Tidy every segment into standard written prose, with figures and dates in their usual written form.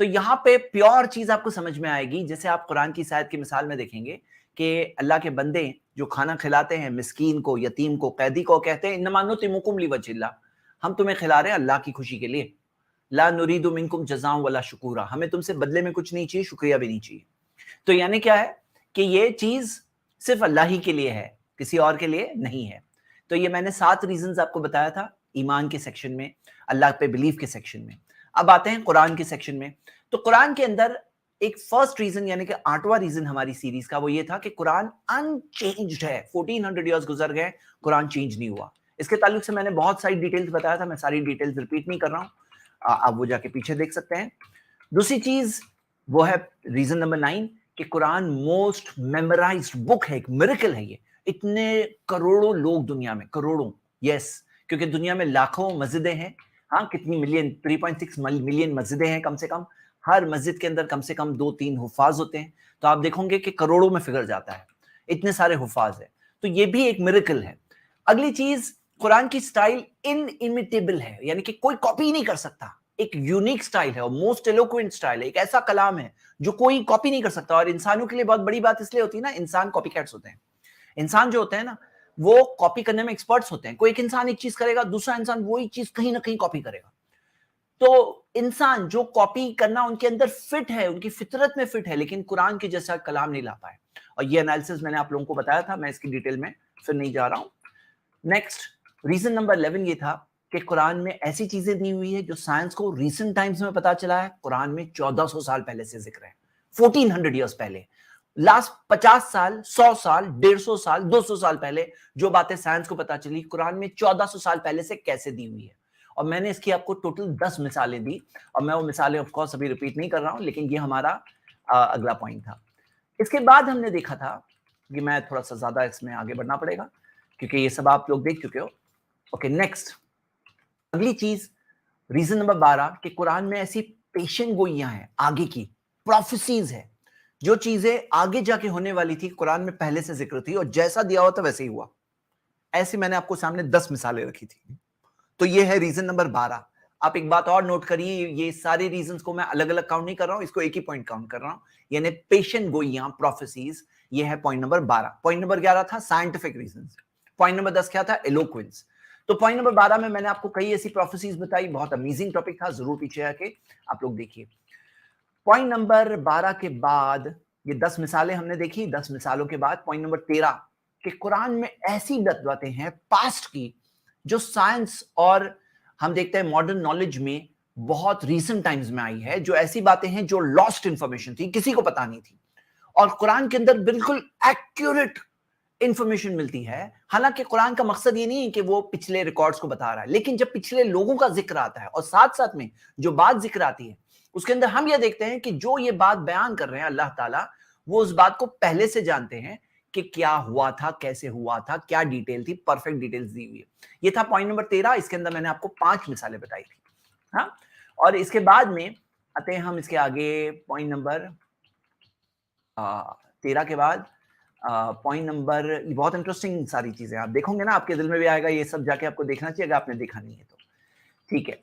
تو یہاں پہ پیور چیز آپ کو سمجھ میں آئے گی. جیسے آپ قرآن کی آیت کی مثال میں دیکھیں گے کہ اللہ کے بندے جو کھانا کھلاتے ہیں مسکین کو, یتیم کو, قیدی کو, کہتے ہیں انما نطعمکم لوجہ اللہ, ہم تمہیں کھلا رہے ہیں اللہ کی خوشی کے لیے. لا نرید منکم جزاء ولا شکورا, ہمیں تم سے بدلے میں کچھ نہیں چاہیے, شکریہ بھی نہیں چاہیے. تو یعنی کیا ہے کہ یہ چیز صرف اللہ ہی کے لیے ہے, کسی اور کے لیے نہیں ہے. تو یہ میں نے 7 ریزنز آپ کو بتایا تھا ایمان کے سیکشن میں, اللہ پہ بلیف کے سیکشن میں. اب آتے ہیں قرآن کے سیکشن میں. تو قرآن کے اندر ایک فرسٹ ریزن یعنی کہ 8واں ریزن ہماری سیریز کا وہ یہ تھا کہ قرآن انچینجڈ ہے. 1400 ایئرز گزر گئے, قرآن چینج نہیں ہوا. اس کے تعلق سے میں نے بہت ساری ڈیٹیلز بتایا تھا, میں ساری ڈیٹیلز ریپیٹ نہیں کر رہا ہوں, آپ وہ جا کے پیچھے دیکھ سکتے ہیں. دوسری چیز وہ ہے ریزن نمبر 9 کہ قرآن موسٹ میمورائزڈ بک ہے, ایک میریکل ہے. یہ اتنے کروڑوں لوگ دنیا میں, کروڑوں, یس, کیونکہ دنیا میں لاکھوں مسجدیں ہیں. ہاں, کتنی ملین, 3.6 ملین مسجدیں ہیں کم سے کم. ہر مسجد کے اندر کم سے کم 2-3 حفاظ ہوتے ہیں. تو آپ دیکھیں گے کہ کروڑوں میں فگر جاتا ہے, اتنے سارے حفاظ ہیں. تو یہ بھی ایک میریکل ہے. اگلی چیز, قرآن کی سٹائل انمیٹیبل ہے, یعنی کہ کوئی کاپی نہیں کر سکتا. ایک یونیک سٹائل ہے اور موسٹ ایلوکوینٹ سٹائل ہے. ایک ایسا کلام ہے جو کوئی کاپی نہیں کر سکتا. اور انسانوں کے لیے بہت بڑی بات اس لیے ہوتی ہے نا, انسان کاپی کیٹس ہوتے ہیں. انسان جو ہوتے ہیں نا وہ کاپی کرنے میں ایکسپرٹس ہوتے ہیں. کوئی ایک انسان ایک چیز کرے گا, دوسرا انسان وہی چیز کہیں نہ کہیں کاپی کرے گا. تو انسان جو کاپی کرنا ان کے اندر فٹ ہے, ان کی فطرت میں فٹ ہے, لیکن قرآن کے جیسا کلام نہیں لا پائے. اور یہ انالیسس میں نے آپ لوگوں کو بتایا تھا, میں اس کی ڈیٹیل میں پھر نہیں جا رہا ہوں. نیکسٹ ریزن نمبر 11 یہ تھا کہ قرآن میں ایسی چیزیں دی ہوئی ہے جو سائنس کو ریسنٹ ٹائمز میں پتا چلا ہے. قرآن میں 1400 سال پہلے سے ذکر ہے, 1400 ایئرز پہلے. لاسٹ 50 سال, 100 سال, 150 سال, 200 سال پہلے جو باتیں سائنس کو پتا چلی, قرآن میں 1400 سال پہلے سے کیسے دی ہوئی ہے. اور میں نے اس کی آپ کو ٹوٹل 10 مثالیں دی, اور میں وہ مثالیں آف کورس ابھی ریپیٹ نہیں کر رہا ہوں, لیکن یہ ہمارا اگلا پوائنٹ تھا. اس کے بعد ہم نے دیکھا تھا کہ میں تھوڑا سا زیادہ اس میں آگے بڑھنا پڑے گا کیونکہ یہ سب آپ لوگ دیکھ چکے ہو. اوکے, نیکسٹ اگلی چیز, ریزن نمبر 12 کہ قرآن میں ایسی پیشن گوئیاں ہیں, آگے کی پروفیسیز ہے, جو چیزیں آگے جا کے ہونے والی تھی قرآن میں پہلے سے ذکر تھی, اور جیسا دیا ہوا تھا ویسے ہی ہوا. ایسے میں نے آپ کو سامنے 10 مثالیں رکھی تھی. تو یہ ہے ریزن نمبر 12. آپ ایک بات اور نوٹ کریے, یہ سارے ریزنز کو میں الگ الگ کاؤنٹ نہیں کر رہا ہوں, اس کو ایک ہی پوائنٹ کاؤنٹ کر رہا ہوں, یعنی پیشن گوئیاں, پروفیسیز. یہ ہے پوائنٹ نمبر 12. پوائنٹ نمبر 11 تھا سائنٹیفک ریزنز. پوائنٹ نمبر 10 کیا تھا؟ ایلوکوینس. تو پوائنٹ نمبر 12 میں نے آپ کو کئی ایسی پروفیسیز بتائی, بہت امیزنگ ٹاپک تھا, ضرور پیچھے آ کے آپ لوگ دیکھیے. پوائنٹ نمبر 12 کے بعد یہ 10 مثالیں ہم نے دیکھی. 10 مثالوں کے بعد پوائنٹ نمبر 13 کہ قرآن میں ایسی باتیں ہیں پاسٹ کی جو سائنس اور ہم دیکھتے ہیں ماڈرن نالج میں بہت ریسنٹ ٹائمز میں آئی ہے, جو ایسی باتیں ہیں جو لاسٹ انفارمیشن تھی, کسی کو پتا نہیں تھی, اور قرآن کے اندر بالکل ایکیوریٹ انفارمیشن ملتی ہے. حالانکہ قرآن کا مقصد یہ نہیں ہے کہ وہ پچھلے ریکارڈز کو بتا رہا ہے, لیکن جب پچھلے لوگوں کا ذکر آتا ہے اور ساتھ ساتھ میں جو بات ذکر آتی ہے اس کے اندر ہم یہ دیکھتے ہیں کہ جو یہ بات بیان کر رہے ہیں اللہ تعالیٰ, وہ اس بات کو پہلے سے جانتے ہیں کہ کیا ہوا تھا, کیسے ہوا تھا, کیا ڈیٹیل تھی, پرفیکٹ ڈیٹیلز دی ہوئی ہے. یہ تھا پوائنٹ نمبر 13. اس کے اندر میں نے آپ کو 5 مثالیں بتائی تھی. ہاں, اور اس کے بعد میں آتے ہیں ہم اس کے آگے پوائنٹ نمبر 13 کے بعد پوائنٹ نمبر, یہ بہت انٹرسٹنگ ساری چیزیں آپ دیکھو گے نا, آپ کے دل میں بھی آئے گا, یہ سب جا کے آپ کو دیکھنا چاہیے اگر آپ نے دیکھا نہیں ہے تو. ٹھیک ہے,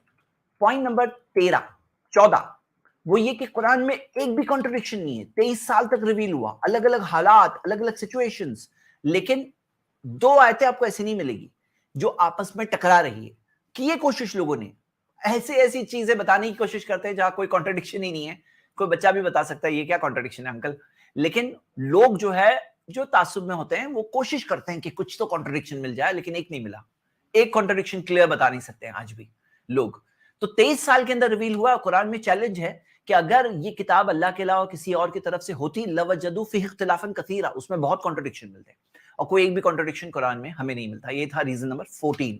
پوائنٹ نمبر 14 وہ یہ کہ قرآن میں ایک بھی کانٹرڈکشن نہیں ہے. 23 سال تک ریویل ہوا, الگ الگ حالات, الگ الگ سچویشنز, لیکن 2 آیتیں آپ کو ایسی نہیں ملے گی جو آپس میں ٹکرا رہی ہے. کی یہ کوشش لوگوں نے ایسی چیزیں بتانے کی کوشش کرتے ہیں جہاں کوئی کانٹرڈکشن ہی نہیں ہے. کوئی بچہ بھی بتا سکتا ہے یہ کیا کانٹرڈکشن ہے انکل, لیکن لوگ جو تعصب میں ہوتے ہیں وہ کوشش کرتے ہیں کہ کچھ تو کانٹرڈکشن مل جائے, لیکن ایک نہیں ملا. ایک کانٹرڈکشن کلیئر بتا نہیں سکتے ہیں آج بھی لوگ. تو 23 سال کے اندر ریویل ہوا. قرآن میں چیلنج ہے کہ اگر یہ کتاب اللہ کے علاوہ کسی اور کی طرف سے ہوتی لوجدوا فیہ اختلافا کثیرا, اس میں بہت کانٹرڈکشن ملتے ہیں, اور کوئی ایک بھی کانٹرڈکشن قرآن میں ہمیں نہیں ملتا. یہ تھا ریزن نمبر 14.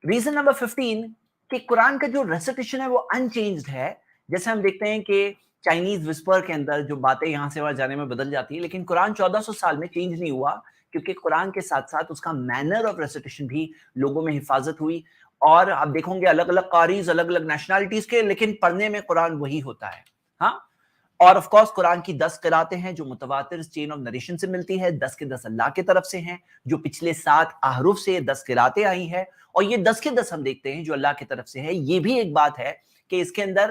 ریزن نمبر 15 کہ قرآن کا جو ریسیٹیشن ہے وہ انچینجڈ ہے. جیسے ہم دیکھتے ہیں کہ چائنیز وسپر کے اندر جو باتیں یہاں سے وہاں جانے میں بدل جاتی ہے, لیکن قرآن 1400 سال میں چینج نہیں ہوا, کیونکہ قرآن کے ساتھ ساتھ اس کا مینر آف ریسیٹیشن بھی لوگوں میں حفاظت ہوئی. اور آپ دیکھو گے الگ الگ قاریز, الگ الگ نیشنلٹیز کے, لیکن پڑھنے میں قرآن وہی ہوتا ہے. ہاں, اور آف کورس قرآن کی 10 قراتیں ہیں جو متواتر چین آف نریشن سے ملتی ہے. 10 کے 10 اللہ کی طرف سے ہیں, جو پچھلے 7 احرف سے 10 قراتیں آئی ہیں, اور یہ 10 کے 10 ہم دیکھتے ہیں جو اللہ کی طرف سے ہے. یہ بھی ایک بات ہے کہ اس کے اندر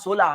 16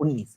19।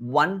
1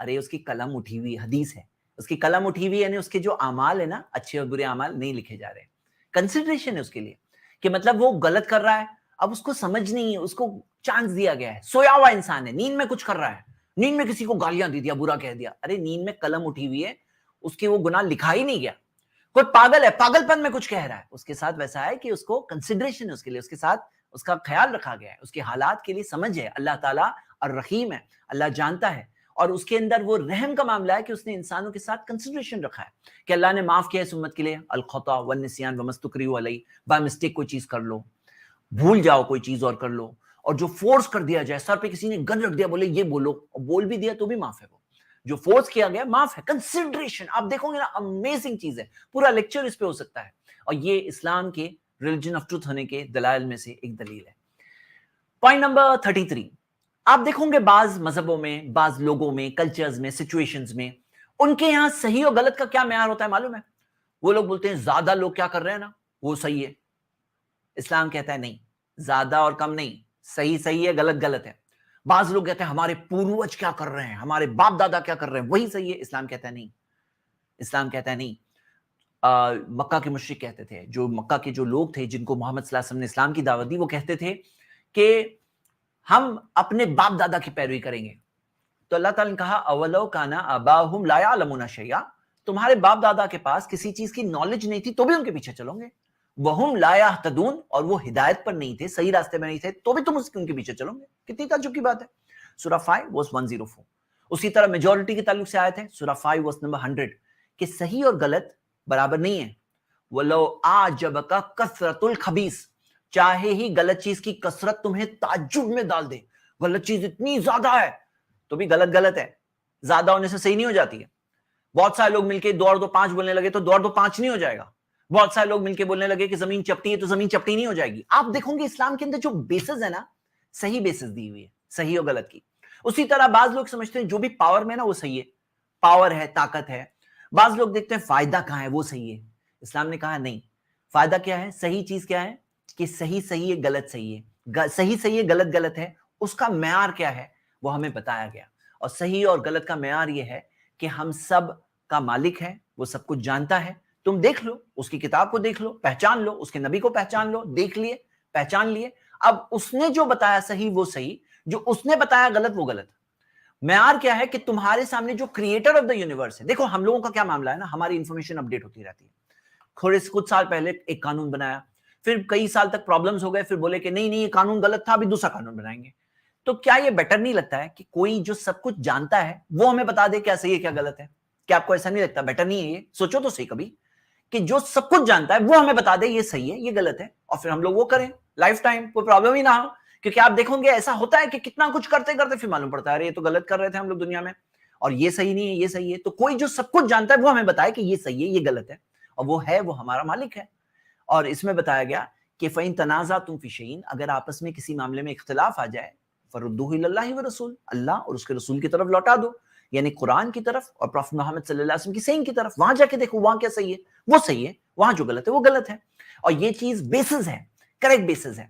ارے اس کی قلم اٹھی ہوئی، حدیث ہے، اس کی قلم اٹھی ہوئی یعنی اس کے جو اعمال ہے نا، اچھے اور برے اعمال نہیں لکھے جا رہے. کنسیڈریشن ہے اس کے لیے کہ مطلب وہ غلط کر رہا ہے، اب اس کو سمجھ نہیں ہے، اس کو چانس دیا گیا ہے. سویا ہوا انسان ہے، نیند میں کچھ کر رہا ہے، نیند میں کسی کو گالیاں دے دیا، برا کہہ دیا. ارے نیند میں قلم اٹھی ہوئی ہے، اس کے وہ گناہ لکھا ہی نہیں گیا. کوئی پاگل ہے، پاگل پن میں کچھ کہہ رہا ہے، اس کے ساتھ ویسا ہے کہ اس کو کنسیڈریشن ہے، اس کے لیے، اس کے ساتھ اس کا خیال رکھا گیا ہے، اس کے حالات کے لیے سمجھ ہے. اللہ تعالیٰ الرحیم ہے، اللہ جانتا ہے، اور اس کے اندر وہ رحم کا معاملہ ہے کہ اس نے انسانوں کے ساتھ کنسیڈریشن رکھا ہے کہ اللہ نے معاف کیا اس امت کے لیے. الخطا والنسیان وما استکرہوا علیہ، بائی مسٹیک کوئی چیز کر لو، بھول جاؤ کوئی چیز اور کر لو، اور جو فورس کر دیا جائے، سر پہ کسی نے گن رکھ دیا، بولے یہ بولو، اور بول بھی دیا تو بھی معاف ہے. وہ جو فورس کیا گیا معاف ہے. کنسیڈریشن آپ دیکھو گے نا، امیزنگ چیز ہے، پورا لیکچر اس پہ ہو سکتا ہے. اور یہ اسلام کے ریلیجن آف ٹروتھ ہونے کے دلائل میں سے ایک دلیل ہے. پوائنٹ نمبر 33، آپ دیکھو گے بعض مذہبوں میں، بعض لوگوں میں، کلچرز میں، سچویشنز میں، ان کے یہاں صحیح اور غلط کا کیا معیار ہوتا ہے معلوم ہے؟ وہ لوگ بولتے ہیں زیادہ لوگ کیا کر رہے ہیں نا وہ صحیح ہے. اسلام کہتا ہے نہیں، زیادہ اور کم نہیں، صحیح صحیح ہے، غلط غلط ہے. بعض لوگ کہتے ہیں ہمارے پوروج کیا کر رہے ہیں، ہمارے باپ دادا کیا کر رہے ہیں وہی صحیح ہے. اسلام کہتا ہے نہیں، اسلام کہتا ہے نہیں. مکہ کے مشرک کہتے تھے، جو مکہ کے جو لوگ تھے جن کو محمد صلی اللہ علیہ وسلم نے اسلام کی دعوت دی، وہ کہتے تھے کہ ہم اپنے باپ دادا کی پیروی کریں گے. تو اللہ تعالیٰ نے کہا اولو کانا آباؤہم لا یعلمون شیئا، تمہارے باپ دادا کے پاس کسی چیز کی نالج نہیں تھی تو بھی ان کے پیچھے چلو گے. وہم لا یہتدون، اور وہ ہدایت پر نہیں تھے، صحیح راستے میں نہیں تھے، تو بھی تم ان کے پیچھے چلو گے. کتنی تعجب کی بات ہے. سورہ 5 verse 104. اسی طرح میجورٹی کے تعلق سے آیت ہے سورہ 5 verse number 100 کہ صحیح اور غلط برابر نہیں ہے. وَلَوْ أَعْجَبَكَ كَثْرَةُ الْخَبِيثِ، چاہے ہی غلط چیز کی کثرت تمہیں تعجب میں ڈال دے، غلط چیز اتنی زیادہ ہے تو بھی غلط غلط ہے، زیادہ ہونے سے صحیح نہیں ہو جاتی ہے. بہت سارے لوگ مل کے 2 اور 2 5 بولنے لگے تو 2 اور 2 5 نہیں ہو جائے گا. بہت سارے لوگ مل کے بولنے لگے کہ زمین چپٹی ہے تو زمین چپٹی نہیں ہو جائے گی. آپ دیکھو گے اسلام کے اندر جو بیسز ہے نا، صحیح بیسز دی ہوئی ہے، صحیح اور غلط کی. اسی طرح بعض لوگ سمجھتے ہیں جو بھی پاور میں نا وہ صحیح ہے، پاور ہے، طاقت ہے. بعض لوگ دیکھتے ہیں فائدہ کہاں ہے وہ صحیح ہے. اسلام نے کہا نہیں، فائدہ کیا ہے، صحیح چیز کیا ہے کہ صحیح صحیح ہے، غلط صحیح ہے، صحیح صحیح ہے، غلط غلط ہے. اس کا معیار کیا ہے وہ ہمیں بتایا گیا. اور صحیح اور غلط کا معیار یہ ہے کہ ہم سب کا مالک ہے، وہ سب کچھ جانتا ہے. تم دیکھ لو، اس کی کتاب کو دیکھ لو، پہچان لو، اس کے نبی کو پہچان لو، دیکھ لیے، پہچان لیے. اب اس نے جو بتایا صحیح وہ صحیح، جو اس نے بتایا غلط وہ غلط. معیار کیا ہے کہ تمہارے سامنے جو کریٹر آف دا یونیورس ہے. دیکھو ہم لوگوں کا کیا معاملہ ہے نا، ہماری انفارمیشن اپڈیٹ ہوتی رہتی ہے. کچھ سال پہلے ایک قانون بنایا، پھر کئی سال تک پرابلمز ہو گئے، پھر بولے کہ نہیں نہیں یہ قانون غلط تھا، ابھی دوسرا قانون بنائیں گے. تو کیا یہ بیٹر نہیں لگتا ہے کہ کوئی جو سب کچھ جانتا ہے وہ ہمیں بتا دے کیا صحیح ہے کیا غلط ہے؟ کیا آپ کو ایسا نہیں لگتا بیٹر نہیں ہے یہ؟ سوچو تو صحیح کبھی کہ جو سب کچھ جانتا ہے وہ ہمیں بتا دے یہ صحیح ہے یہ غلط ہے، اور پھر ہم لوگ وہ کریں لائف ٹائم، کوئی پرابلم ہی نہ ہو. کیونکہ آپ دیکھو گے ایسا ہوتا ہے کہ کتنا کچھ کرتے کرتے پھر معلوم پڑتا ہے یہ تو غلط کر رہے تھے ہم لوگ دنیا میں، اور یہ صحیح نہیں ہے یہ صحیح ہے. تو کوئی جو سب کچھ جانتا ہے وہ ہمیں بتائے کہ یہ صحیح ہے یہ غلط ہے، اور وہ ہے، وہ ہمارا مالک ہے. اور اس میں بتایا گیا کہ فَإِن تَنَازَعْتُمْ فِي شَيْءٍ، اگر آپس میں کسی معاملے میں اختلاف آ جائے، فَرُدُّوهُ إِلَى اللَّهِ وَرَسُولِهِ، اللہ اور اس کے رسول کی طرف لوٹا دو، یعنی قرآن کی طرف اور پروفٹ محمد صلی اللہ علیہ وسلم کی سینگ کی طرف. وہاں جا کے دیکھو وہاں کیا صحیح ہے وہ صحیح ہے، وہاں جو غلط ہے وہ غلط ہے. اور یہ چیز بیسز ہے، کریکٹ بیسز ہے.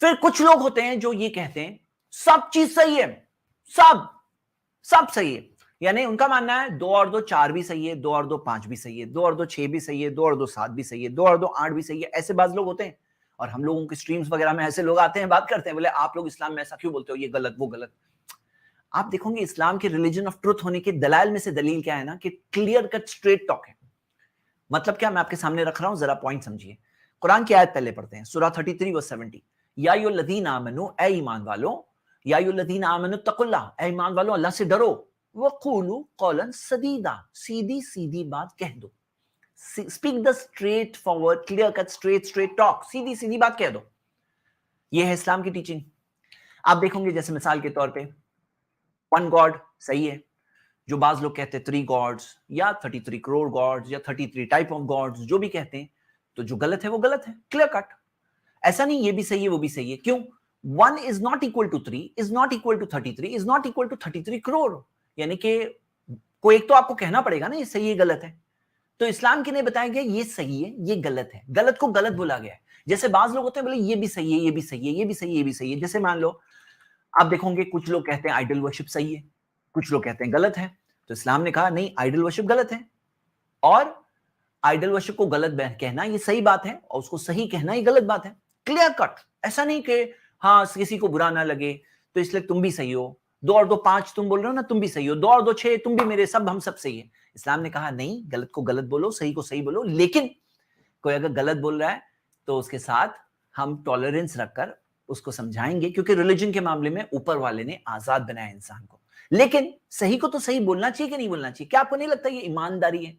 پھر کچھ لوگ ہوتے ہیں جو یہ کہتے ہیں سب چیز صحیح ہے، سب صحیح ہے. یعنی ان کا ماننا ہے 2 اور 2 4 بھی صحیح ہے، 2 اور 2 5 بھی صحیح ہے، 2 اور 2 6 بھی صحیح ہے، 2 اور 2 7 بھی صحیح ہے، 2 اور 2 8 بھی صحیح ہے. ایسے بعض لوگ ہوتے ہیں. اور ہم لوگوں کے سٹریمز وغیرہ میں ایسے لوگ آتے ہیں بات کرتے ہیں، بولے آپ لوگ اسلام میں ایسا کیوں بولتے ہو، یہ غلط وہ غلط. آپ دیکھو گے اسلام کے ریلیجن آف ٹروتھ ہونے کے دلائل میں سے دلیل کیا ہے نا کہ کلیئر کٹ اسٹریٹ ٹاک ہے. مطلب کیا میں آپ کے سامنے رکھ رہا ہوں، ذرا پوائنٹ سمجھیے. قرآن کی آیت پہلے پڑھتے ہیں، سورہ 33 verse 70. یا ایھا الذین آمنوا، اے ایمان والو، یا ایھا الذین آمنوا اتقوا اللہ، اے ایمان والو اللہ سے ڈرو. وقولوا قولا سدیدا، سیدھی سیدھی بات کہہ دو. Speak the straightforward clear cut straight talk, سیدھی سیدھی بات کہہ دو. یہ ہے اسلام کی ٹیچنگ. آپ دیکھیں گے جیسے مثال کے طور پہ 1 گاڈ صحیح ہے، جو بعض لوگ کہتے ہیں 3 گاڈز یا 33 کروڑ گاڈز یا 33 ٹائپ آف گاڈز، جو بھی کہتے ہیں، تو جو غلط ہے وہ غلط ہے، کلیئر کٹ. ایسا نہیں یہ بھی صحیح ہے وہ بھی صحیح ہے. کیوں؟ 1 is not equal to 3 is not equal to 33 is not equal to 33 crore. یعنی کہ کوئی ایک تو آپ کو کہنا پڑے گا نا یہ صحیح ہے غلط ہے. تو اسلام کے لیے بتایا گیا یہ صحیح ہے یہ غلط ہے، غلط کو غلط بولا گیا ہے. جیسے بعض لوگ ہوتے ہیں بولے یہ بھی صحیح ہے یہ بھی صحیح ہے یہ بھی صحیح ہے یہ بھی صحیح ہے. جیسے مان لو آپ دیکھو گے کچھ لوگ کہتے ہیں آئیڈل ورشپ صحیح ہے، کچھ لوگ کہتے ہیں غلط ہے. تو اسلام نے کہا نہیں, آئیڈل ورشپ غلط ہے, اور آئیڈل ورشپ کو غلط کہنا یہ صحیح بات ہے, اور اس کو صحیح کہنا یہ غلط بات ہے. Clear cut. ایسا نہیں کہ ہاں کسی کو برا نہ لگے تو اس لیے تم بھی صحیح ہو, 2 اور 2 5 تم بول رہے ہو نا, تم بھی صحیح ہو, 2 اور 2 6 تم بھی میرے, سب ہم سب صحیح ہے. اسلام نے کہا نہیں, غلط کو غلط بولو, صحیح کو صحیح بولو, لیکن کوئی اگر غلط بول رہا ہے تو اس کے ساتھ ہم ٹالرنس رکھ کر اس کو سمجھائیں گے, کیونکہ ریلیجن کے معاملے میں اوپر والے نے آزاد بنایا انسان کو. لیکن صحیح کو تو صحیح بولنا چاہیے کہ نہیں بولنا چاہیے. کیا آپ کو نہیں لگتا یہ ایمانداری ہے؟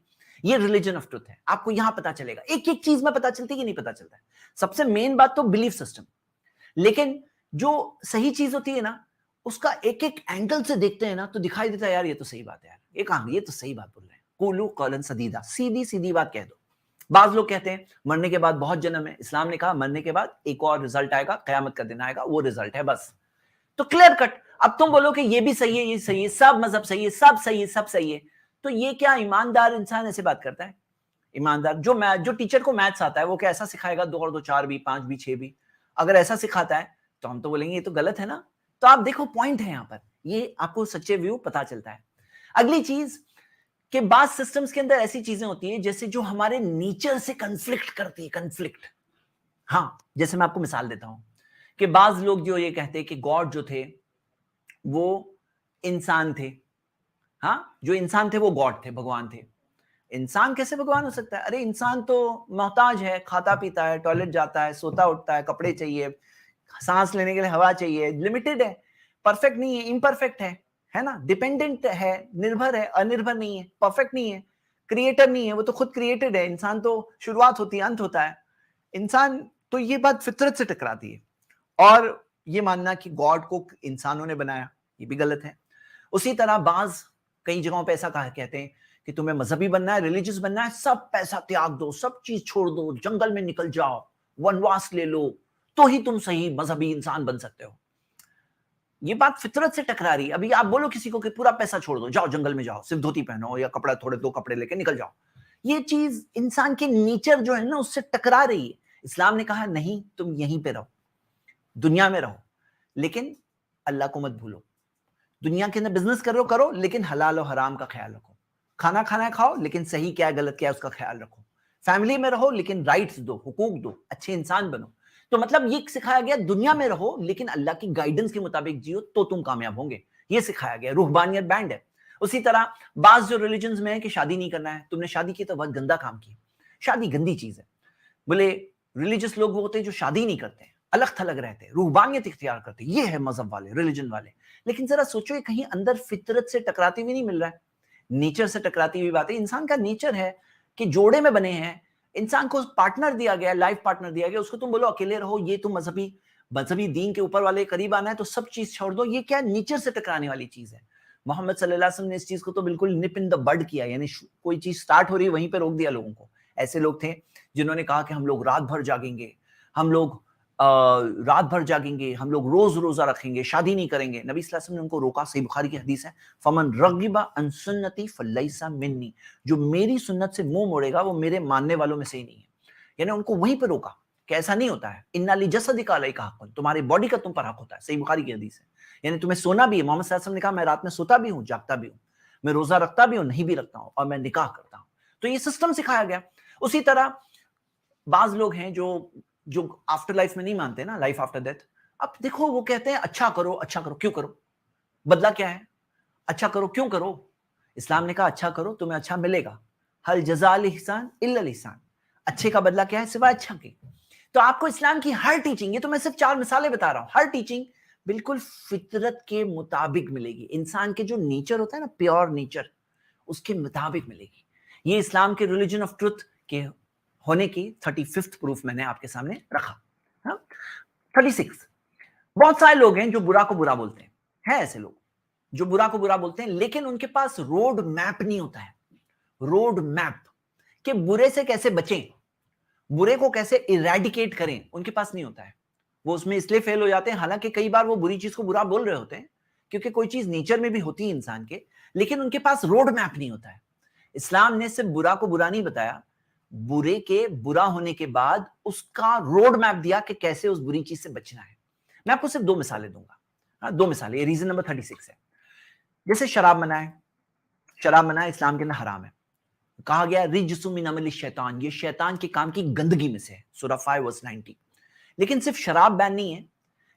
یہ ریلیجن آف ٹروتھ ہے. آپ کو یہاں پتا چلے گا, ایک ایک چیز میں پتا چلتی کہ نہیں پتا چلتا ہے. سب سے مین بات تو بلیف سسٹم, لیکن جو صحیح چیز ہوتی ہے نا, اس کا ایک ایک اینگل سے دیکھتے ہیں نا تو دکھائی دیتا ہے یار یہ تو صحیح بات ہے, یار ایک یہ تو صحیح بات بول رہے ہیں. قولوا قولا سدیدا, سیدھی سیدھی بات کہہ دو. بعض لوگ کہتے ہیں مرنے کے بعد بہت جنم ہے. اسلام نے کہا مرنے کے بعد ایک اور رزلٹ آئے گا, قیامت کا دن آئے گا, وہ رزلٹ ہے بس. تو کلیئر کٹ. اب تم بولو کہ یہ بھی صحیح ہے, یہ صحیح ہے, سب مذہب صحیح ہے, سب صحیح ہے, سب صحیح ہے, تو یہ کیا ایماندار انسان ایسے بات کرتا ہے؟ ایماندار جو ٹیچر کو میتھس آتا ہے وہ کیا ایسا سکھائے گا 2 اور 2 4 بھی 5 بھی 6 بھی؟ اگر ایسا سکھاتا ہے تو ہم تو بولیں گے یہ تو غلط ہے نا. تو آپ دیکھو پوائنٹ ہے یہاں پر, یہ آپ کو سچے ویو پتا چلتا ہے. اگلی چیز کہ بعض سسٹمز کے اندر ایسی چیزیں ہوتی ہیں جیسے جو ہمارے نیچر سے کنفلکٹ کرتی ہے. کنفلکٹ, ہاں, جیسے میں آپ کو مثال دیتا ہوں کہ بعض لوگ جو یہ کہتے ہیں کہ گاڈ جو تھے وہ انسان تھے. ہاں, جو انسان تھے وہ گاڈ تھے, بھگوان تھے. انسان کیسے بھگوان ہو سکتا ہے؟ ارے انسان تو محتاج ہے, کھاتا پیتا ہے, ٹوائلٹ جاتا ہے, سوتا اٹھتا ہے, کپڑے چاہیے, سانس لینے کے لیے ہوا چاہیے, لمیٹڈ ہے, پرفیکٹ نہیں ہے, امپرفیکٹ ہے نا, ڈیپینڈنٹ ہے, نربھر ہے, انربھر نہیں ہے, پرفیکٹ نہیں ہے, کریٹر نہیں ہے, وہ تو خود کریٹڈ ہے. انسان تو شروعات ہوتی ہے, انت ہوتا ہے. انسان تو یہ بات فطرت سے ٹکراتی ہے. اور یہ ماننا کہ گاڈ کو انسانوں نے بنایا, یہ بھی غلط ہے. اسی طرح بعض کئی جگہوں پہ ایسا کہتے ہیں کہ تمہیں مذہبی بننا ہے, ریلیجس بننا ہے, سب پیسہ تیاگ دو, سب چیز چھوڑ دو, جنگل میں نکل جاؤ, ونواس لے لو, تو ہی تم صحیح مذہبی انسان بن سکتے ہو. یہ بات فطرت سے ٹکرا رہی ہے. ابھی آپ بولو کسی کو کہ پورا پیسہ چھوڑ دو, جاؤ جنگل میں جاؤ, صرف دھوتی پہنو یا کپڑا تھوڑے 2 کپڑے لے کے نکل جاؤ, یہ چیز انسان کے نیچر جو ہے نا اس سے ٹکرا رہی ہے. اسلام نے کہا نہیں, تم یہیں پہ رہو, دنیا میں رہو, لیکن اللہ کو مت بھولو. دنیا کے اندر بزنس کرو لیکن حلال و حرام کا خیال رکھو. کھانا ہے کھاؤ, لیکن صحیح کیا ہے غلط کیا ہے اس کا خیال رکھو. فیملی میں رہو لیکن رائٹس دو, حقوق دو, اچھے انسان بنو. تو مطلب یہ سکھایا گیا دنیا میں رہو لیکن اللہ کی گائیڈنس کے مطابق جیو تو تم کامیاب ہوں گے. یہ سکھایا گیا. روحانیت بینڈ ہے. اسی طرح بعض جو ریلیجنز میں ہے کہ شادی نہیں کرنا ہے, تم نے شادی کی تو بہت گندا کام کیا. شادی گندی چیز ہے. بولے ریلیجس لوگ وہ ہوتے ہیں جو شادی نہیں کرتے, الگ تھلگ رہتے, روحانیت اختیار کرتے, یہ ہے مذہب والے, ریلیجن والے. لیکن ذرا سوچو یہ کہیں اندر فطرت سے ٹکراتی ہوئی نہیں مل رہا ہے, نیچر سے ٹکراتی ہوئی بات ہے. انسان کا نیچر ہے کہ جوڑے میں بنے ہیں, انسان کو پارٹنر دیا گیا, لائف پارٹنر دیا گیا, اس کو تم بولو اکیلے رہو, یہ تم مذہبی دین کے اوپر والے قریب آنا ہے تو سب چیز چھوڑ دو, یہ کیا نیچر سے ٹکرانے والی چیز ہے. محمد صلی اللہ علیہ وسلم نے اس چیز کو تو بالکل نپ ان دا بڈ کیا, یعنی کوئی چیز سٹارٹ ہو رہی ہے وہیں پہ روک دیا لوگوں کو. ایسے لوگ تھے جنہوں نے کہا کہ ہم لوگ رات بھر جاگیں گے, ہم لوگ ہم لوگ روز روزہ رکھیں گے, شادی نہیں کریں گے. نبی صلی اللہ علیہ وسلم نے ان کو روکا, صحیح بخاری کی حدیث ہے, فمن رغب عن سنتی فلیس منی, جو میری سنت سے منہ موڑے گا وہ میرے ماننے والوں میں سے ہی نہیں ہے. یعنی ان کو وہیں پہ روکا کہ ایسا نہیں ہوتا ہے. انا لجسدک علیک حق, تمہارے باڈی کا تم پر حق ہوتا ہے, صحیح بخاری کی حدیث ہے. یعنی تمہیں سونا بھی ہے. محمد صلی اللہ علیہ وسلم نے کہا میں رات میں سوتا بھی ہوں, جاگتا بھی ہوں, میں روزہ رکھتا بھی ہوں, نہیں بھی رکھتا ہوں, اور میں نکاح کرتا ہوں. تو یہ سسٹم سکھایا گیا. اسی طرح بعض لوگ ہیں جو آفٹر لائف میں نہیں مانتے نا, لائف آفٹر ڈیتھ. اب دیکھو وہ کہتے ہیں اچھا کرو, کیوں کرو, بدلہ کیا ہے, اچھا کرو کیوں کرو. اسلام نے کہا اچھا کرو تمہیں اچھا ملے گا, حل جزاء الاحسان الا الاحسان, اچھے کا بدلہ کیا ہے سوائے اچھا کے. تو آپ کو اسلام کی ہر ٹیچنگ, یہ تو میں صرف 4 مثالیں بتا رہا ہوں, ہر ٹیچنگ بالکل فطرت کے مطابق ملے گی. انسان کے جو نیچر ہوتا ہے نا, پیور نیچر, اس کے مطابق ملے گی. یہ اسلام کے ریلیجن آف ٹروتھ کے ہونے کی 35th پروف میں نے آپ کے سامنے رکھا. 36. بہت سارے لوگ ہیں جو برا کو برا بولتے ہیں ایسے لوگ جو برا کو برا بولتے ہیں, لیکن ان کے پاس روڈ میپ نہیں ہوتا ہے. روڈ میپ کہ برے سے کیسے بچیں, برے کو کیسے ایریڈیکیٹ کریں, ان کے پاس نہیں ہوتا ہے. وہ اس میں اس لیے فیل ہو جاتے ہیں, حالانکہ کئی بار وہ بری چیز کو برا بول رہے ہوتے ہیں, کیونکہ کوئی چیز نیچر میں بھی ہوتی ہے انسان کے, لیکن ان کے پاس روڈ میپ نہیں ہوتا ہے. اسلام نے صرف برا کو برا نہیں بتایا, برے کے برا ہونے کے بعد اس کا روڈ میپ دیا کہ کیسے اس بری چیز سے بچنا ہے. میں آپ کو صرف 2 مثالیں دوں گا, 2 مثالیں, یہ ریزن نمبر 36 ہے. جیسے شراب منع ہے، شراب منع ہے، اسلام کے اندر حرام ہے، کہا گیا رجس من عمل الشیطان، یہ شیطان کے کام کی گندگی میں سے ہے، سورہ 5 ورس 90۔ لیکن صرف شراب بین نہیں ہے،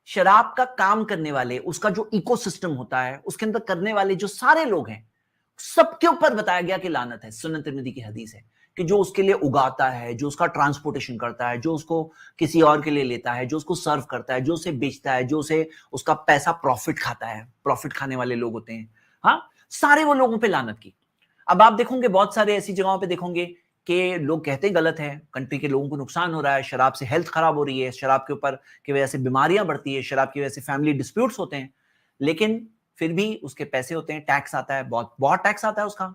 شراب کا کام کرنے والے، اس کا جو ایکو سسٹم ہوتا ہے، اس کے اندر کرنے والے جو سارے لوگ ہیں، سب کے اوپر بتایا گیا کہ لعنت ہے۔ سنن ترمذی کی حدیث ہے کہ جو اس کے لیے اگاتا ہے، جو اس کا ٹرانسپورٹیشن کرتا ہے، جو اس کو کسی اور کے لیے لیتا ہے، جو اس کو سرو کرتا ہے، جو اسے بیچتا ہے، جو اسے اس کا پیسہ پروفٹ کھاتا ہے، پروفٹ کھانے والے لوگ ہوتے ہیں، ہاں، سارے وہ لوگوں پہ لعنت کی۔ اب آپ دیکھو گے بہت سارے ایسی جگہوں پہ دیکھو گے کہ لوگ کہتے ہیں غلط ہے، کنٹری کے لوگوں کو نقصان ہو رہا ہے، شراب سے ہیلتھ خراب ہو رہی ہے، شراب کے اوپر کی وجہ سے بیماریاں بڑھتی ہے، شراب کی وجہ سے فیملی ڈسپیوٹس ہوتے ہیں، لیکن پھر بھی اس کے پیسے ہوتے ہیں، ٹیکس آتا ہے، بہت ٹیکس آتا ہے اس کا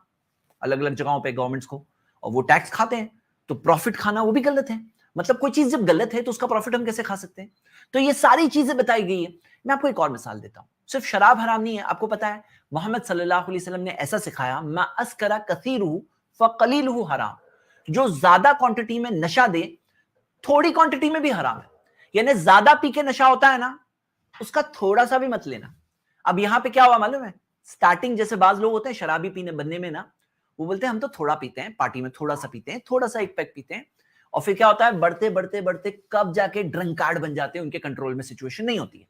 الگ الگ جگہوں پہ گورنمنٹس کو، اور وہ ٹیکس کھاتے ہیں، تو پروفٹ کھانا وہ بھی غلط ہے۔ مطلب کوئی چیز جب غلط ہے تو اس کا پروفٹ ہم کیسے کھا سکتے ہیں؟ تو یہ ساری چیزیں بتائی گئی ہیں۔ میں آپ کو ایک اور مثال دیتا ہوں، صرف شراب حرام نہیں ہے، آپ کو پتا ہے محمد صلی اللہ علیہ وسلم نے ایسا سکھایا، ما اسکر کثیرہ فقلیلہ حرام، جو زیادہ کوانٹٹی میں نشہ دے تھوڑی کوانٹٹی میں بھی حرام ہے، یعنی زیادہ پی کے نشہ ہوتا ہے نا، اس کا تھوڑا سا بھی مت لینا۔ اب یہاں پہ کیا ہوا معلوم ہے، سٹارٹنگ جیسے بعض لوگ ہوتے ہیں شرابی پینے بننے میں نا، وہ بولتے ہیں ہم تو تھوڑا پیتے ہیں، پارٹی میں تھوڑا سا پیتے ہیں، تھوڑا سا ایک پیک پیتے ہیں، اور پھر کیا ہوتا ہے بڑھتے بڑھتے بڑھتے کب جا کے ڈرنک کارڈ بن جاتے ہیں، ان کے کنٹرول میں سچویشن نہیں ہوتی ہے،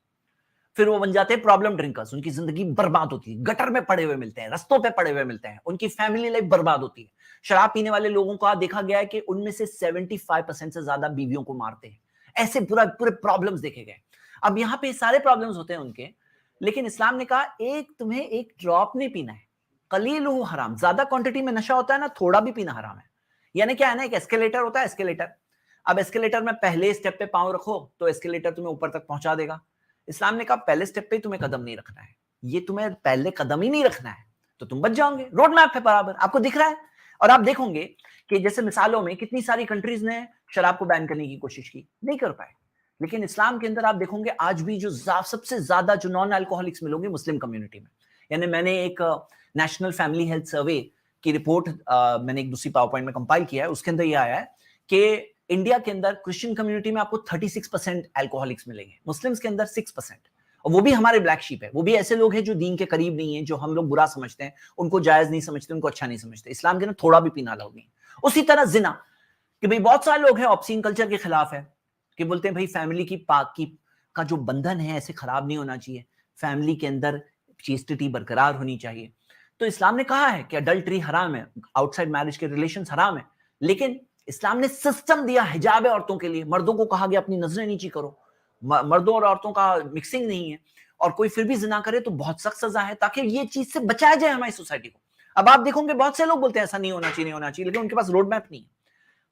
پھر وہ بن جاتے ہیں پرابلم ڈرنکرز، ان کی زندگی برباد ہوتی ہے، گٹر میں پڑے ہوئے ملتے ہیں، رستوں پہ پڑے ہوئے ملتے ہیں، ان کی فیملی لائف برباد ہوتی ہے۔ شراب پینے والے لوگوں کا دیکھا گیا ہے کہ ان میں سے 75% سے زیادہ بیویوں کو مارتے ہیں، ایسے پورے پرابلمز دیکھے گئے۔ اب یہاں پہ سارے پرابلمز ہوتے ہیں ان کے، لیکن اسلام نے کہا تمہیں ایک ڈراپ نہیں پینا ہے، قلیل حرام، زیادہ کوانٹٹی میں نشہ ہوتا ہے نا، تھوڑا بھی پینا حرام ہے۔ یعنی کیا ہے نا، ایک ایسکیلیٹر ہوتا ہے، ایسکیلیٹر، اب ایسکیلیٹر میں پہلے اسٹیپ پہ پاؤں رکھو تو ایسکیلیٹر تمہیں اوپر تک پہنچا دے گا۔ اسلام نے کہا پہلے اسٹیپ پہ تمہیں قدم نہیں رکھنا ہے، یہ تمہیں پہلے قدم ہی نہیں رکھنا ہے تو تم بچ جاؤ گے، روڈ میپ ہے برابر، آپ کو دکھ رہا ہے۔ اور آپ دیکھو گے کہ جیسے مثالوں میں کتنی ساری کنٹریز نے شراب کو بین کرنے کی کوشش کی، نہیں کر پائے، لیکن اسلام کے اندر آپ دیکھو گے آج بھی جو سب سے زیادہ جو نان الکوہلکس ملو گے مسلم کمیونٹی میں۔ یعنی میں نے ایک نیشنل فیملی ہیلتھ سروے کی رپورٹ میں نے ایک دوسری پاور پوائنٹ میں کمپائل کیا ہے، اس کے اندر یہ آیا ہے کہ انڈیا کے اندر کرسچن کمیونٹی میں آپ کو 36% الکوہلکس ملیں گے، مسلمز کے اندر 6%، اور وہ بھی ہمارے بلیک شیپ ہے، وہ بھی ایسے لوگ ہیں جو دین کے قریب نہیں ہیں، جو ہم لوگ برا سمجھتے ہیں، ان کو جائز نہیں سمجھتے، ان کو اچھا نہیں سمجھتے۔ اسلام کے اندر تھوڑا بھی پینا الاؤ نہیں۔ اسی طرح زنا، کہ بھئی بہت سارے لوگ ہیں آبسین کلچر کے خلاف ہے، کہ بولتے ہیں بھئی فیملی کی پاکی کا جو بندھن ہے ایسے خراب نہیں ہونا چاہیے، فیملی کے اندر چیسٹی برقرار ہونی چاہیے۔ تو اسلام نے کہا ہے کہ اڈلٹری حرام ہے، آؤٹ سائڈ میرج کے ریلیشنز حرام ہے، لیکن اسلام نے سسٹم دیا حجاب ہے عورتوں کے لیے، مردوں کو کہا گیا اپنی نظریں نیچی کرو، مردوں اور عورتوں کا مکسنگ نہیں ہے، اور کوئی پھر بھی زنا کرے تو بہت سخت سزا ہے، تاکہ یہ چیز سے بچایا جائے ہماری سوسائٹی کو۔ اب آپ دیکھو گے بہت سے لوگ بولتے ہیں ایسا نہیں ہونا چاہیے، نہیں ہونا چاہیے، لیکن ان کے پاس روڈ میپ نہیں ہے۔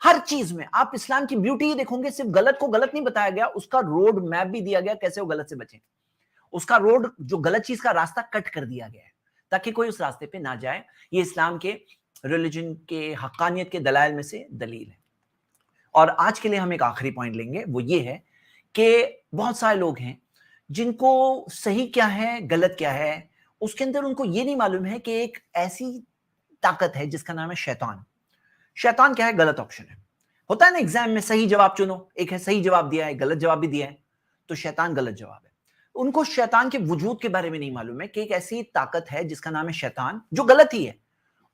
ہر چیز میں آپ اسلام کی بیوٹی دیکھو گے، صرف غلط کو غلط نہیں بتایا گیا، اس کا روڈ میپ بھی دیا گیا کیسے وہ غلط سے بچیں، اس کا روڈ جو غلط چیز کا راستہ کٹ کر دیا گیا ہے تاکہ کوئی اس راستے پہ نہ جائے۔ یہ اسلام کے ریلیجن کے حقانیت کے دلائل میں سے دلیل ہے۔ اور آج کے لیے ہم ایک آخری پوائنٹ لیں گے، وہ یہ ہے کہ بہت سارے لوگ ہیں جن کو صحیح کیا ہے غلط کیا ہے اس کے اندر ان کو یہ نہیں معلوم ہے کہ ایک ایسی طاقت ہے جس کا نام ہے شیطان۔ شیطان کیا ہے؟ غلط آپشن ہے، ہوتا ہے نا ایگزام میں صحیح جواب چنو، ایک ہے صحیح جواب دیا ہے، غلط جواب بھی دیا ہے، تو شیطان غلط جواب ہے۔ ان کو شیطان کے وجود کے بارے میں نہیں معلوم ہے کہ ایک ایسی طاقت ہے جس کا نام ہے شیطان، جو غلط ہی ہے،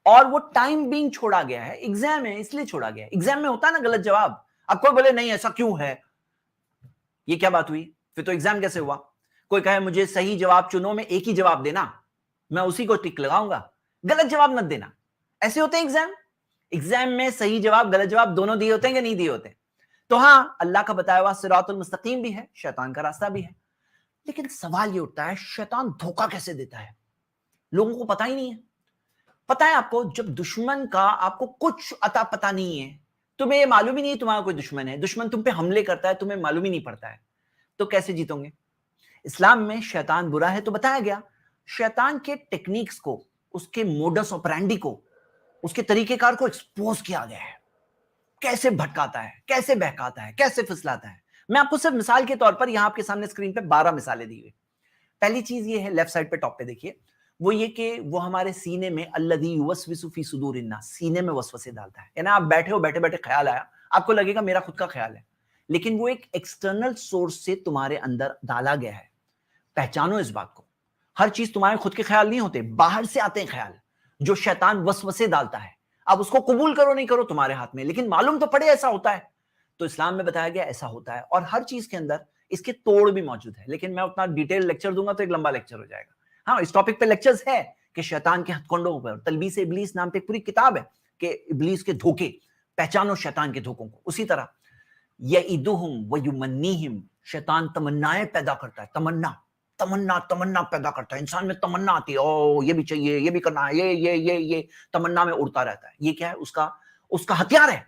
اور وہ ٹائم بینگ چھوڑا گیا ہے، ایگزام ہے اس لیے چھوڑا گیا ہے۔ ایگزام میں ہوتا ہے نا غلط جواب، اب کوئی بولے نہیں ایسا کیوں ہے، یہ کیا بات ہوئی، پھر تو ایگزام کیسے ہوا؟ کوئی کہے مجھے صحیح جواب چنو، میں ایک ہی جواب دینا، میں اسی کو ٹک لگاؤں گا، غلط جواب مت دینا، ایسے ہوتے ہیں ایگزام۔ ایگزام میں صحیح جواب غلط جواب دونوں دیے ہوتے ہیں کہ نہیں دیے ہوتے؟ تو ہاں، اللہ کا بتایا ہوا صراط المستقیم بھی ہے، شیطان کا راستہ بھی ہے، لیکن سوال یہ اٹھتا ہے شیطان دھوکہ کیسے دیتا ہے؟ لوگوں کو پتہ ہی نہیں ہے۔ پتہ ہے آپ کو، جب دشمن کا آپ کو کچھ عطا پتہ نہیں ہے، تمہیں یہ معلوم ہی نہیں ہے تمہارا کوئی دشمن ہے، دشمن تم پہ حملے کرتا ہے تمہیں معلوم ہی نہیں پڑتا ہے، تو کیسے جیتو گے؟ اسلام میں شیطان برا ہے تو بتایا گیا، شیطان کے ٹیکنیکس کو، اس کے موڈس آپرینڈی کو، اس کے طریقہ کار کو ایکسپوز کیا گیا ہے، کیسے بھٹکاتا ہے، کیسے بہکاتا ہے، کیسے پھسلاتا ہے۔ میں آپ کو صرف مثال کے طور پر یہاں آپ کے سامنے اسکرین پہ 12 مثالیں دی ہوئی۔ پہلی چیز یہ ہے، لیفٹ سائڈ پہ ٹاپ پہ دیکھیے، وہ یہ کہ وہ ہمارے سینے میں الذی یوسوس فی صدور الناس، سینے میں وسوسے ڈالتا ہے، یعنی آپ بیٹھے ہو، بیٹھے بیٹھے خیال آیا، آپ کو لگے گا میرا خود کا خیال ہے، لیکن وہ ایک ایکسٹرنل سورس سے تمہارے اندر ڈالا گیا ہے۔ پہچانو اس بات کو۔ ہر چیز تمہارے خود کے خیال نہیں ہوتے, باہر سے آتے ہیں خیال جو شیطان وسوسے ڈالتا ہے. اب اس کو قبول کرو نہیں کرو تمہارے ہاتھ میں, لیکن معلوم تو پڑے ایسا ہوتا ہے. تو اسلام میں بتایا گیا ایسا ہوتا ہے, اور ہر چیز کے اندر اس کے توڑ بھی موجود ہے. لیکن میں اتنا ڈیٹیل لیکچر دوں گا تو ایک لمبا لیکچر ہو جائے گا. ہاں, اس ٹاپک پہ لیکچرز ہے کہ شیطان کے ہتھ کنڈوں پر, تلبیس ابلیس نام پہ ایک پوری کتاب ہے کہ ابلیس کے دھوکے, پہچانو شیطان کے دھوکوں کو. اسی طرح یعدہم ویمنیہم, شیطان تمنائیں پیدا کرتا ہے, تمنا پیدا کرتا ہے. انسان میں تمنا آتی ہے, او یہ بھی چاہیے, یہ بھی کرنا ہے, یہ تمنا میں اڑتا رہتا ہے. یہ کیا ہے؟ اس کا ہتھیار ہے.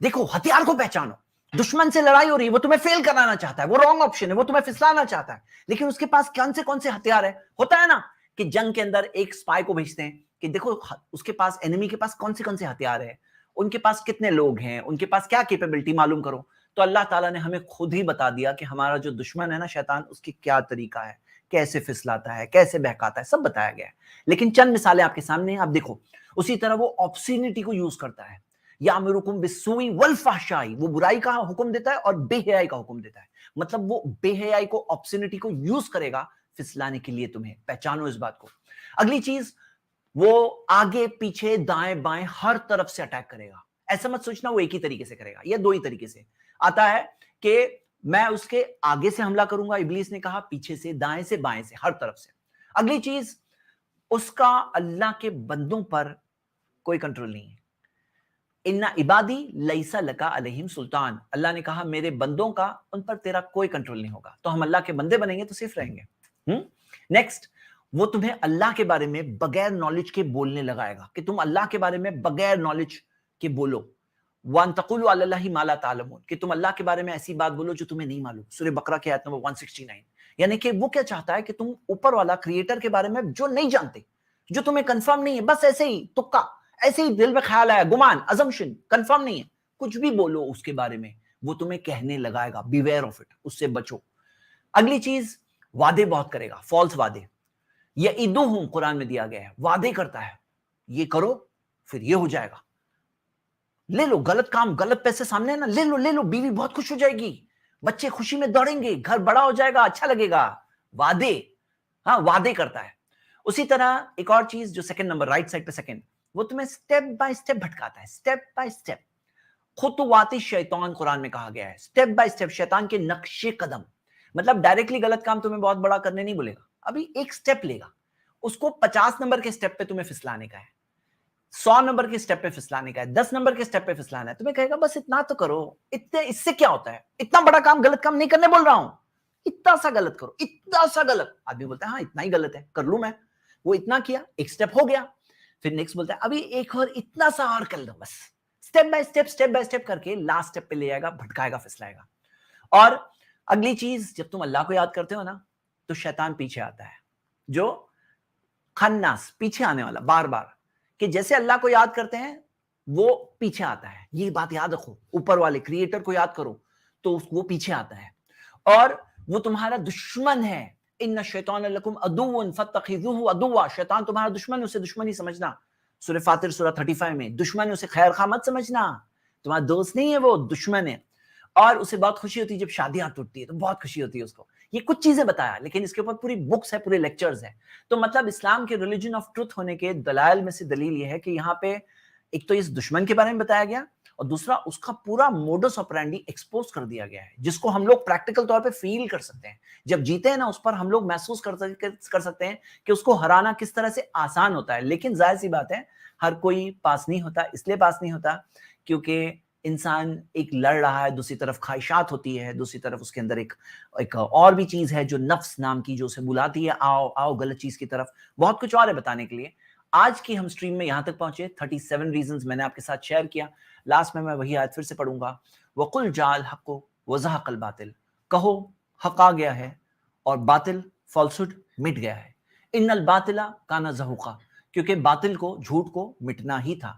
دیکھو, ہتھیار کو پہچانو. دشمن سے لڑائی ہو رہی ہے, وہ تمہیں فیل کرانا چاہتا ہے, وہ رانگ آپشن ہے, وہ تمہیں پھسلانا چاہتا ہے, لیکن اس کے پاس کون سے ہتھیار ہے. ہوتا ہے نا کہ جنگ کے اندر ایک سپائی کو بھیجتے ہیں کہ دیکھو اس کے پاس, انیمی کے پاس کون سے ہتھیار ہے, ان کے پاس کتنے لوگ ہیں, ان کے پاس کیا کیپیبلٹی, معلوم کرو. تو اللہ تعالیٰ نے ہمیں خود ہی بتا دیا کہ ہمارا جو دشمن ہے نا شیطان, اس کی کیا طریقہ ہے, کیسے پھسلاتا ہے, کیسے بہکاتا ہے, سب بتایا گیا ہے. لیکن چند مثالیں آپ کے سامنے ہیں, آپ دیکھو. اسی طرح وہ آبسینٹی کو یوز کرتا ہے, یامرکم بالسوء والفحشاء, وہ برائی کا حکم دیتا ہے اور بے حیائی کا حکم دیتا ہے. مطلب وہ بے حیائی کو, آبسینٹی کو یوز کرے گا پھسلانے کے لیے تمہیں. پہچانو اس بات کو. اگلی چیز, وہ آگے پیچھے دائیں بائیں ہر طرف سے اٹیک کرے گا. ایسا مت سوچنا وہ ایک ہی طریقے سے کرے گا, یا دو ہی طریقے سے آتا ہے کہ میں اس کے آگے سے حملہ کروں گا, ابلیس نے کہا, پیچھے سے, دائیں سے, بائیں سے, ہر طرف سے. اگلی چیز, اس کا اللہ کے بندوں پر کوئی کنٹرول نہیں ہے. ان عبادی لیس لک علیہم سلطان, اللہ نے کہا میرے بندوں کا ان پر تیرا کوئی کنٹرول نہیں ہوگا. تو ہم اللہ کے بندے بنیں گے تو صرف رہیں گے. نیکسٹ, وہ تمہیں اللہ کے بارے میں بغیر نالج کے بولنے لگائے گا, کہ تم اللہ کے بارے میں بغیر نالج کے بولو. وَأَن تَقُولُوا عَلَى اللَّهِ مَا لَا تَعْلَمُونَ, کہ تم اللہ کے بارے میں ایسی بات بولو جو تمہیں نہیں معلوم. سورہ بقرہ کی آیت نمبر 169. یعنی کہ وہ کیا چاہتا ہے کہ تم اوپر والا کریٹر کے بارے میں جو نہیں جانتے, جو تمہیں کنفرم نہیں ہے, بس ایسے ہی تکا, ایسے ہی دل میں خیال آیا, گمان, ازمپشن, کنفرم نہیں ہے, کچھ بھی بولو اس کے بارے میں, وہ تمہیں کہنے لگائے گا. بیویئر آف اٹ, اس سے بچو. اگلی چیز, وعدے بہت کرے گا, فالس وعدے. یعدہم قرآن میں دیا گیا ہے, وعدے کرتا ہے, یہ کرو پھر یہ ہو جائے گا, لے لو, غلط کام, غلط پیسے سامنے ہے نا, لے لو, بیوی بہت خوش ہو جائے گی, بچے خوشی میں دوڑیں گے, گھر بڑا ہو جائے گا, اچھا لگے گا. وعدے, ہاں وعدے کرتا ہے. اسی طرح ایک اور چیز جو سیکنڈ نمبر, رائٹ سائڈ پہ سیکنڈ, وہ تمہیں سٹیپ بائی سٹیپ بھٹکاتا ہے, سٹیپ بائی سٹیپ. خطوات شیطان قرآن میں کہا گیا ہے, سٹیپ بائی سٹیپ, شیطان کے نقش قدم. مطلب ڈائریکٹلی غلط کام تمہیں بہت بڑا کرنے نہیں بولے گا, ابھی ایک سٹیپ لے گا, اس کو 50 نمبر کے سٹیپ پہ تمہیں پھسلانے کا ہے, 100 نمبر کے سٹیپ پہ پھسلانے کا ہے, 10 نمبر کے سٹیپ پہ پھسلانا ہے. تمہیں کہے گا بس اتنا تو کرو, اتنے, اس سے کیا ہوتا ہے, اتنا بڑا کام, غلط کام نہیں کرنے بول رہا ہوں, اتنا سا غلط کرو, اتنا سا غلط. آدمی بولتا ہے ہاں اتنا ہی غلط ہے, کر لوں میں. وہ اتنا کیا, ایک سٹیپ ہو گیا, پھر نیکسٹ بولتا ہے ابھی ایک اور اتنا سا اور کر لو, بس سٹیپ بائی سٹیپ کر کے لاسٹ سٹیپ پہ لے جائے گا, بھٹکائے گا, پھسلائے گا. اور اگلی چیز, جب تم اللہ کو یاد کرتے ہو نا تو شیطان پیچھے آتا ہے, جو خناس, پیچھے آنے والا, بار بار, کہ جیسے اللہ کو یاد کرتے ہیں وہ پیچھے آتا ہے. یہ بات یاد رکھو, اوپر والے کریٹر کو یاد کرو تو وہ پیچھے آتا ہے, اور وہ تمہارا دشمن ہے. ان الشیطان لکم عدو فاتخذوہ عدوا, شیطان تمہارا دشمن ہے, اسے دشمن ہی سمجھنا. سورہ فاطر سورہ 35 میں, دشمن ہے اسے خیر خواہ مت سمجھنا, تمہارا دوست نہیں ہے, وہ دشمن ہے. اور اسے بہت خوشی ہوتی ہے جب شادیاں ٹوٹتی ہے, تو بہت خوشی ہوتی ہے اس کو. یہ کچھ چیزیں بتایا, لیکن اس کے اوپر پوری بکس ہے, پورے لیکچرز ہیں. تو مطلب اسلام کے ریلیجن آف ٹروتھ ہونے کے دلائل میں سے دلیل یہ ہے کہ یہاں پہ ایک تو اس دشمن کے بارے میں بتایا گیا, اور دوسرا اس کا پورا موڈس آپرینڈی ایکسپوز کر دیا گیا ہے, جس کو ہم لوگ پریکٹیکل طور پہ فیل کر سکتے ہیں. جب جیتے ہیں نا اس پر ہم لوگ محسوس کر سکتے ہیں کہ اس کو ہرانا کس طرح سے آسان ہوتا ہے. لیکن ظاہر سی بات ہے ہر کوئی پاس نہیں ہوتا. اس لیے پاس نہیں ہوتا کیونکہ انسان ایک لڑ رہا ہے, دوسری طرف خواہشات ہوتی ہے, دوسری طرف اس کے اندر ایک اور بھی چیز ہے جو نفس نام کی, جو اسے بلاتی ہے آؤ آؤ غلط چیز کی طرف. بہت کچھ اور ہے بتانے کے لیے. آج کی ہم سٹریم میں یہاں تک پہنچے, 37 ریزنز میں نے آپ کے ساتھ شیئر کیا. لاسٹ میں وہی آیت پھر سے پڑھوں گا, وَقُلْ جَاءَ الْحَقُّ وَزَهَقَ الْبَاطِلُ, کہو حق آ گیا ہے اور باطل, فالسہڈ, مٹ گیا ہے. ان الباطل کان زہوقا, کیونکہ باطل کو, جھوٹ کو مٹنا ہی تھا.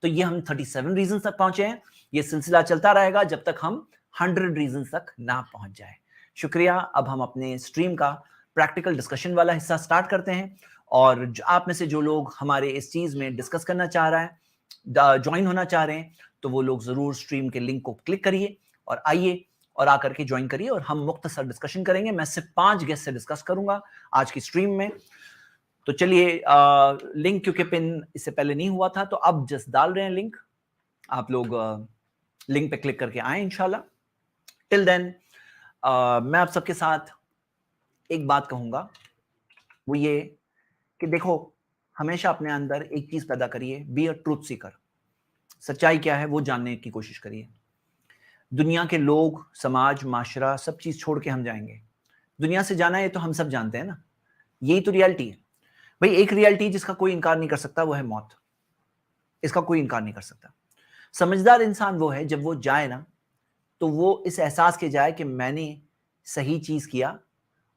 تو یہ ہم 37 ریزنز تک پہنچے ہیں. یہ سلسلہ چلتا رہے گا جب تک ہم 100 ریزنز تک نہ پہنچ جائے. شکریہ. اب ہم اپنے سٹریم کا پریکٹیکل ڈسکشن والا حصہ سٹارٹ کرتے ہیں, اور آپ میں سے جو لوگ ہمارے اس چیز میں ڈسکس کرنا چاہ رہا ہے, جوائن ہونا چاہ رہے ہیں, تو وہ لوگ ضرور سٹریم کے لنک کو کلک کریے اور آئیے اور آ کر کے جوائن کریے اور ہم مختصر ڈسکشن کریں گے. میں صرف 5 گیسٹ سے ڈسکس کروں گا آج کی اسٹریم میں. تو چلیے لنک کیونکہ پن اس سے پہلے نہیں ہوا تھا تو اب جسٹ ڈال رہے ہیں لنک. آپ لوگ لنک پہ کلک کر کے آئیں انشاءاللہ. ٹل دین میں آپ سب کے ساتھ ایک بات کہوں گا, وہ یہ کہ دیکھو ہمیشہ اپنے اندر ایک چیز پیدا کریے, بی اے ٹروتھ سیکر. سچائی کیا ہے وہ جاننے کی کوشش کریے. دنیا کے لوگ, سماج, معاشرہ سب چیز چھوڑ کے ہم جائیں گے. دنیا سے جانا ہے تو ہم سب جانتے ہیں نا, یہی تو ریالٹی ہے بھائی. ایک ریالٹی جس کا کوئی انکار نہیں کر سکتا وہ ہے موت. اس کا کوئی انکار نہیں کر سکتا. سمجھدار انسان وہ ہے جب وہ جائے نا تو وہ اس احساس کے جائے کہ میں نے صحیح چیز کیا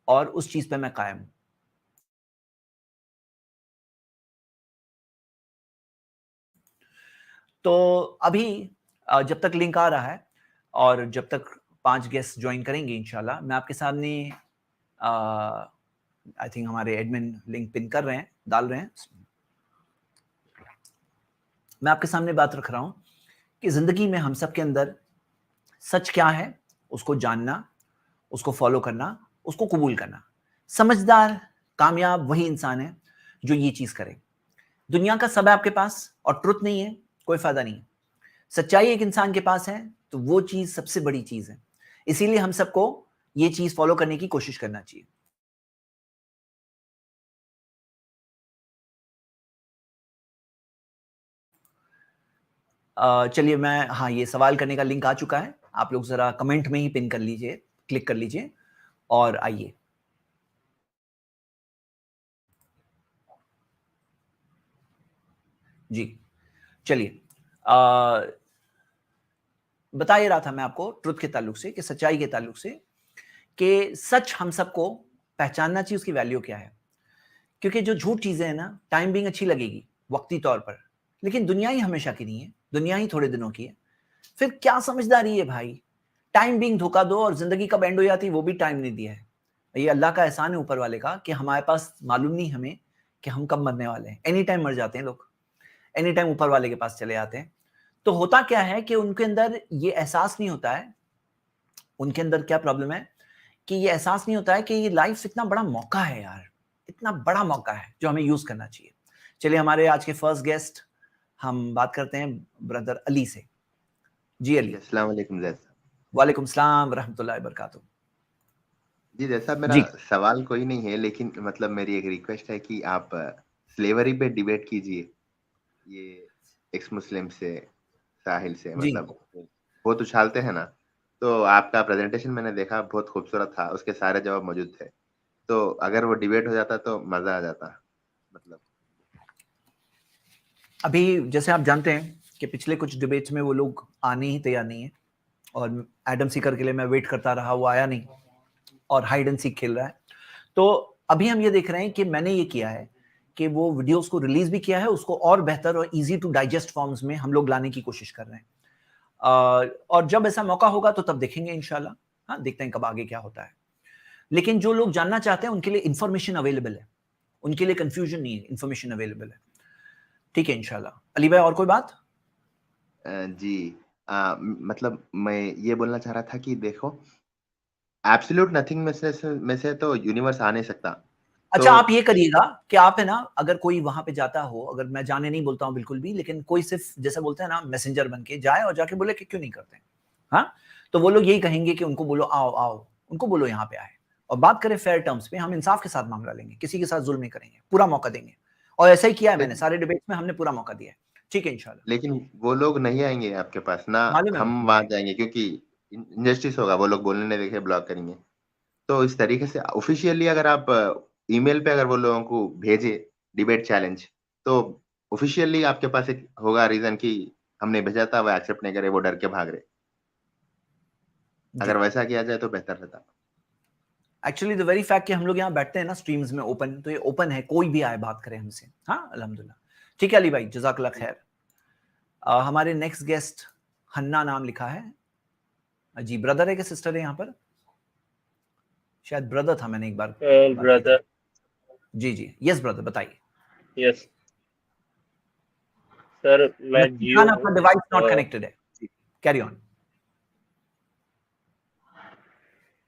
اور اس چیز پہ میں قائم ہوں. تو ابھی جب تک لنک آ رہا ہے اور جب تک 5 گیسٹ جوائن کریں گے انشاءاللہ, میں آپ کے سامنے آئی تھنک ہمارے ایڈمن لنک پن کر رہے ہیں, ڈال رہے ہیں. میں آپ کے سامنے بات رکھ رہا ہوں کہ زندگی میں ہم سب کے اندر سچ کیا ہے اس کو جاننا, اس کو فالو کرنا, اس کو قبول کرنا. سمجھدار کامیاب وہی انسان ہے جو یہ چیز کرے. دنیا کا سب ہے آپ کے پاس اور ٹروتھ نہیں ہے, کوئی فائدہ نہیں. سچائی ایک انسان کے پاس ہے تو وہ چیز سب سے بڑی چیز ہے. اسی لیے ہم سب کو یہ چیز فالو کرنے کی کوشش کرنا چاہیے. چلیے میں یہ سوال کرنے کا لنک آ چکا ہے, آپ لوگ ذرا کمنٹ میں ہی پن کر لیجئے, کلک کر لیجئے اور آئیے. جی چلیے بتا ہی رہا تھا میں آپ کو ٹروتھ کے تعلق سے, کہ سچائی کے تعلق سے, کہ سچ ہم سب کو پہچاننا چاہیے اس کی ویلیو کیا ہے. کیونکہ جو جھوٹ چیزیں ہیں نا, ٹائم بینگ اچھی لگے گی وقتی طور پر, لیکن دنیا ہی ہمیشہ کی نہیں ہے, دنیا ہی تھوڑے دنوں کی ہے. پھر کیا سمجھداری ہے بھائی, ٹائم بینگ دھوکا دو اور زندگی کب اینڈ ہو جاتی وہ بھی ٹائم نہیں دیا ہے. یہ اللہ کا احسان ہے اوپر والے کا کہ ہمارے پاس معلوم نہیں ہمیں کہ ہم کب مرنے والے ہیں. اینی ٹائم مر جاتے ہیں لوگ, اینی ٹائم اوپر والے کے پاس چلے جاتے ہیں. تو ہوتا کیا ہے کہ ان کے اندر یہ احساس نہیں ہوتا ہے, ان کے اندر کیا پرابلم ہے کہ یہ احساس نہیں ہوتا ہے کہ یہ لائف اتنا بڑا موقع ہے یار, اتنا بڑا موقع ہے جو ہمیں یوز کرنا چاہیے. چلیے ہمارے آج کے فرسٹ گیسٹ ہم بات کرتے ہیں بردر علی سے. جی علی. السلام علیکم زید صاحب. وعلیکم السلام ورحمۃ اللہ وبرکاتہ. جی زید صاحب, میرا جی سوال کوئی نہیں ہے, لیکن مطلب میری ایک ریکویسٹ ہے کہ آپ سلیوری پہ ڈیبیٹ کیجئے. یہ ایکس مسلم سے, ساحل سے, جی مطلب بہت اچھالتے ہیں نا. تو آپ کا پریزنٹیشن میں نے دیکھا, بہت خوبصورت تھا, اس کے سارے جواب موجود تھے. تو اگر وہ ڈیبیٹ ہو جاتا تو مزہ آ جاتا. مطلب ابھی جیسے آپ جانتے ہیں کہ پچھلے کچھ ڈیبیٹس میں وہ لوگ آنے ہی تیار نہیں ہیں, اور ایڈم سیکر کے لیے میں ویٹ کرتا رہا, وہ آیا نہیں اور ہائیڈ اینڈ سیک کھیل رہا ہے. تو ابھی ہم یہ دیکھ رہے ہیں کہ میں نے یہ کیا ہے کہ وہ ویڈیوز کو ریلیز بھی کیا ہے, اس کو اور بہتر اور ایزی ٹو ڈائجسٹ فارمز میں ہم لوگ لانے کی کوشش کر رہے ہیں. اور جب ایسا موقع ہوگا تو تب دیکھیں گے انشاءاللہ. ہاں دیکھتے ہیں کب آگے کیا ہوتا ہے. لیکن جو لوگ جاننا چاہتے ہیں ان کے لیے انفارمیشن اویلیبل ہے, ان کے لیے کنفیوژن نہیں ہے, انفارمیشن اویلیبل ہے. ٹھیک ہے انشاءاللہ. علی بھائی اور کوئی بات؟ جی مطلب میں یہ بولنا چاہ رہا تھا کہ دیکھو, ایبسلیوٹ نتھنگ میں سے تو یونیورس آ نہیں سکتا. اچھا آپ یہ کریے گا کہ آپ ہے نا, اگر کوئی وہاں پہ جاتا ہو, اگر میں جانے نہیں بولتا ہوں بالکل بھی, لیکن کوئی صرف جیسے بولتے ہیں نا میسنجر بن کے جائے اور جا کے بولے کہ کیوں نہیں کرتے, ہاں تو وہ لوگ یہی کہیں گے کہ ان کو بولو آؤ آؤ, ان کو بولو یہاں پہ آئے اور بات کریں فیئر ٹرمز پہ. ہم انصاف کے ساتھ معاملہ لیں گے, کسی کے ساتھ ظلم نہیں کریں گے, پورا موقع دیں گے. اور ایسا ہی کیا ہے میں نے, سارے ڈیبیٹس میں ہم نے پورا موقع دیا ہے. ٹھیک ہے انشاءاللہ. لیکن وہ لوگ نہیں آئیں گے آپ کے پاس نہ, معلوم ہے ہم وہاں جائیں گے, کیونکہ انجسٹس ہوگا, وہ لوگ بولنے نہیں دیکھے بلاک کریں گے. تو اس طریقے سے آفیشیلی اگر آپ ای میل پہ اگر وہ لوگوں کو بھیجے ڈیبیٹ چیلنج, تو آفیشیلی آپ کے پاس ایک ہوگا ریزن کہ ہم نے بھیجا تھا, وہ ایکسیپٹ نہیں کرے, وہ ڈر کے بھاگ رہے. اگر ویسا کیا جائے تو بہتر رہتا. ایکچولی دا ویری فیکٹ کہ ہم لوگ یہاں بیٹھتے ہیں نا اسٹریمز میں اوپن, تو یہ اوپن ہے, کوئی بھی آئے بات کرے ہم سے. ہاں الحمدللہ. ٹھیک ہے علی بھائی, جزاک اللہ خیر. ہمارے نیکسٹ گیسٹ ہنّا نام لکھا ہے. جی بردر ہے کہ سسٹر ہے یہاں پر؟ شاید بردر تھا, میں نے ایک بار brother. جی جی یس بردر بتائیے. Yes سر, میں جیو آپ کا ڈیوائس ناٹ کنیکٹڈ ہے. Carry on.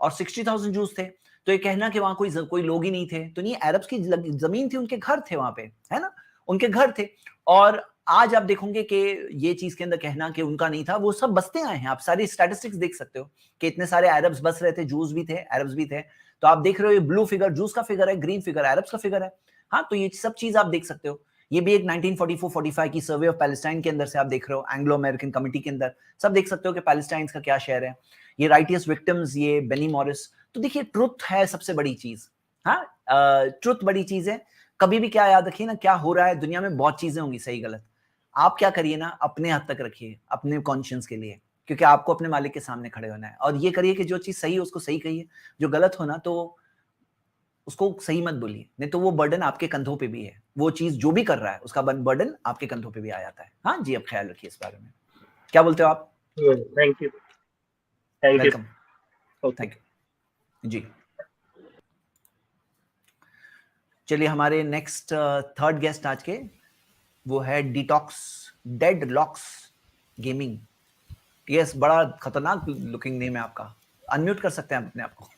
اور 60,000 جوز تھے. تو یہ کہنا کہ وہاں کوئی لوگ ہی نہیں تھے تو نہیں, عربس کی زمین تھی, ان کے گھر تھے وہاں پہ, ہے نا, ان کے گھر تھے. اور آج آپ دیکھیں گے کہ یہ چیز کے اندر کہنا کہ ان کا نہیں تھا, وہ سب بستے آئے ہیں. آپ ساری اسٹیٹسٹکس دیکھ سکتے ہو کہ اتنے سارے عربس بس رہے تھے, جوز بھی تھے, عربس بھی تھے. تو آپ دیکھ رہے ہو یہ بلو فگر جوز کا فگر ہے, گرین فگر عربس کا فگر ہے. ہاں, تو یہ سب چیز آپ دیکھ سکتے ہو. یہ بھی ایک 1944-45 کی سروے آف پیلسٹائن کے اندر سے آپ دیکھ رہے ہو, اینگلو امریکن کمیٹی کے اندر سب دیکھ سکتے ہو کہ پیلسٹائن کا کیا شہر ہے. یہ رائٹیس وکٹمز, یہ بینی مورس. تو دیکھیے ٹروتھ ہے سب سے بڑی چیز. ہاں, ٹروتھ بڑی چیز ہے. کبھی بھی کیا یاد رکھیے نا, کیا ہو رہا ہے دنیا میں, بہت چیزیں ہوں گی صحیح غلط. آپ کیا کریے نا, اپنے حد تک رکھیے, اپنے کانشینس کے لیے, کیونکہ آپ کو اپنے مالک کے سامنے کھڑے ہونا ہے. اور یہ کریے کہ جو چیز صحیح ہے اس کو صحیح کہیے, جو غلط ہونا تو اس کو صحیح مت بولیے, نہیں تو وہ برڈن آپ کے کندھوں پہ بھی ہے. وہ چیز جو بھی کر رہا ہے اس کا برڈن آپ کے کندھوں پہ بھی آ جاتا ہے. ہاں جی, اب خیال رکھیے اس بارے میں. کیا بولتے ہو آپ؟ Thank you. Welcome. Thank you جی. چلیے ہمارے نیکسٹ تھرڈ گیسٹ آج کے, وہ ہے detox dead locks gaming. Yes, بڑا خطرناک لکنگ نیم ہے آپ کا. انمیوٹ کر سکتے ہیں اپنے آپ کو.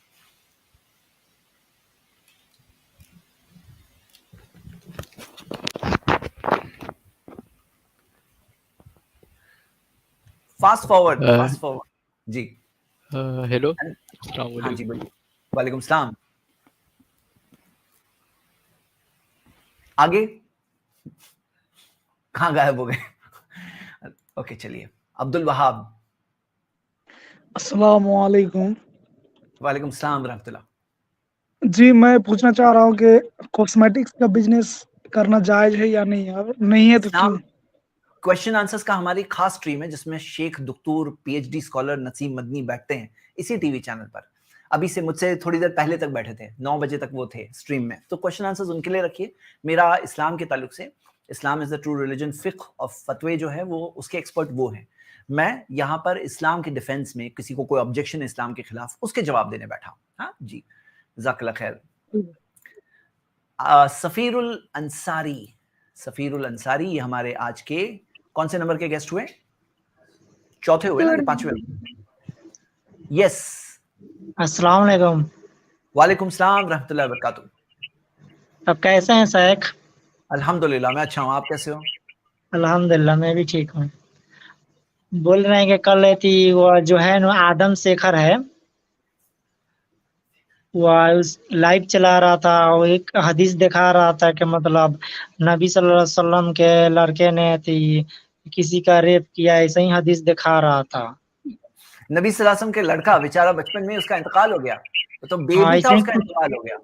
فاسٹ فارورڈ جی. ہیلو, السلام ہاں جی علیکم. بولیے. وعلیکم السلام. آگے کہاں غائب ہو گئے؟ اوکے چلیے, عبد الوہاب. السلام علیکم. وعلیکم السلام ورحمۃ اللہ. جی, میں پوچھنا چاہ رہا ہوں کہ کاسمیٹکس کا بزنس کرنا جائز ہے یا نہیں, اور نہیں ہے تو کیوں؟ کوشچن آنسرز کا ہماری خاص اسٹریم ہے جس میں شیخ دکتور پی ایچ ڈی اسکالر نسیم مدنی بیٹھتے ہیں اسی ٹی وی چینل پر. ابھی سے مجھ سے تھوڑی دیر پہلے تک بیٹھے تھے, 9 بجے تک وہ تھے اسٹریم میں. تو کوشچن آنسرز ان کے لیے رکھیے. میرا اسلام کے تعلق سے, اسلام از دا ٹرو ریلیجن, فقہ اور فتوے جو ہے وہ اس کے ایکسپرٹ وہ ہیں. میں یہاں پر اسلام کے ڈیفینس میں, کسی کو کوئی آبجیکشن ہے اسلام کے خلاف, اس کے جواب دینے بیٹھا ہوں. ہاں جی, جزاک اللہ خیر. سفیر الانصاری, سفیر الانصاری یہ ہمارے آج کے کون سے نمبر کے گیسٹ ہوئے؟ چوتھے ہوئے نا کہ پانچویں؟ یس. السلام علیکم. وعلیکم السلام رحمۃ اللہ وبرکاتہ. اب کیسے ہیں شیخ؟ الحمدللہ میں اچھا ہوں, آپ کیسے ہو؟ الحمدللہ میں بھی ٹھیک ہوں. بول رہے ہیں کہ کل تھی وہ جو ہے نا آدم شیکھر ہے, وہ لائیو چلا رہا تھا, وہ ایک حدیث دکھا رہا تھا کہ مطلب نبی صلی اللہ علیہ وسلم کے لڑکے نے کسی کا ریپ کیا, ایسے ہی حدیث دکھا رہا تھا. نبی صلی اللہ علیہ وسلم کے لڑکا بیچارہ بچپن میں اس کا انتقال ہو گیا, تو بیبی تھا, اس کا انتقال ہو گیا,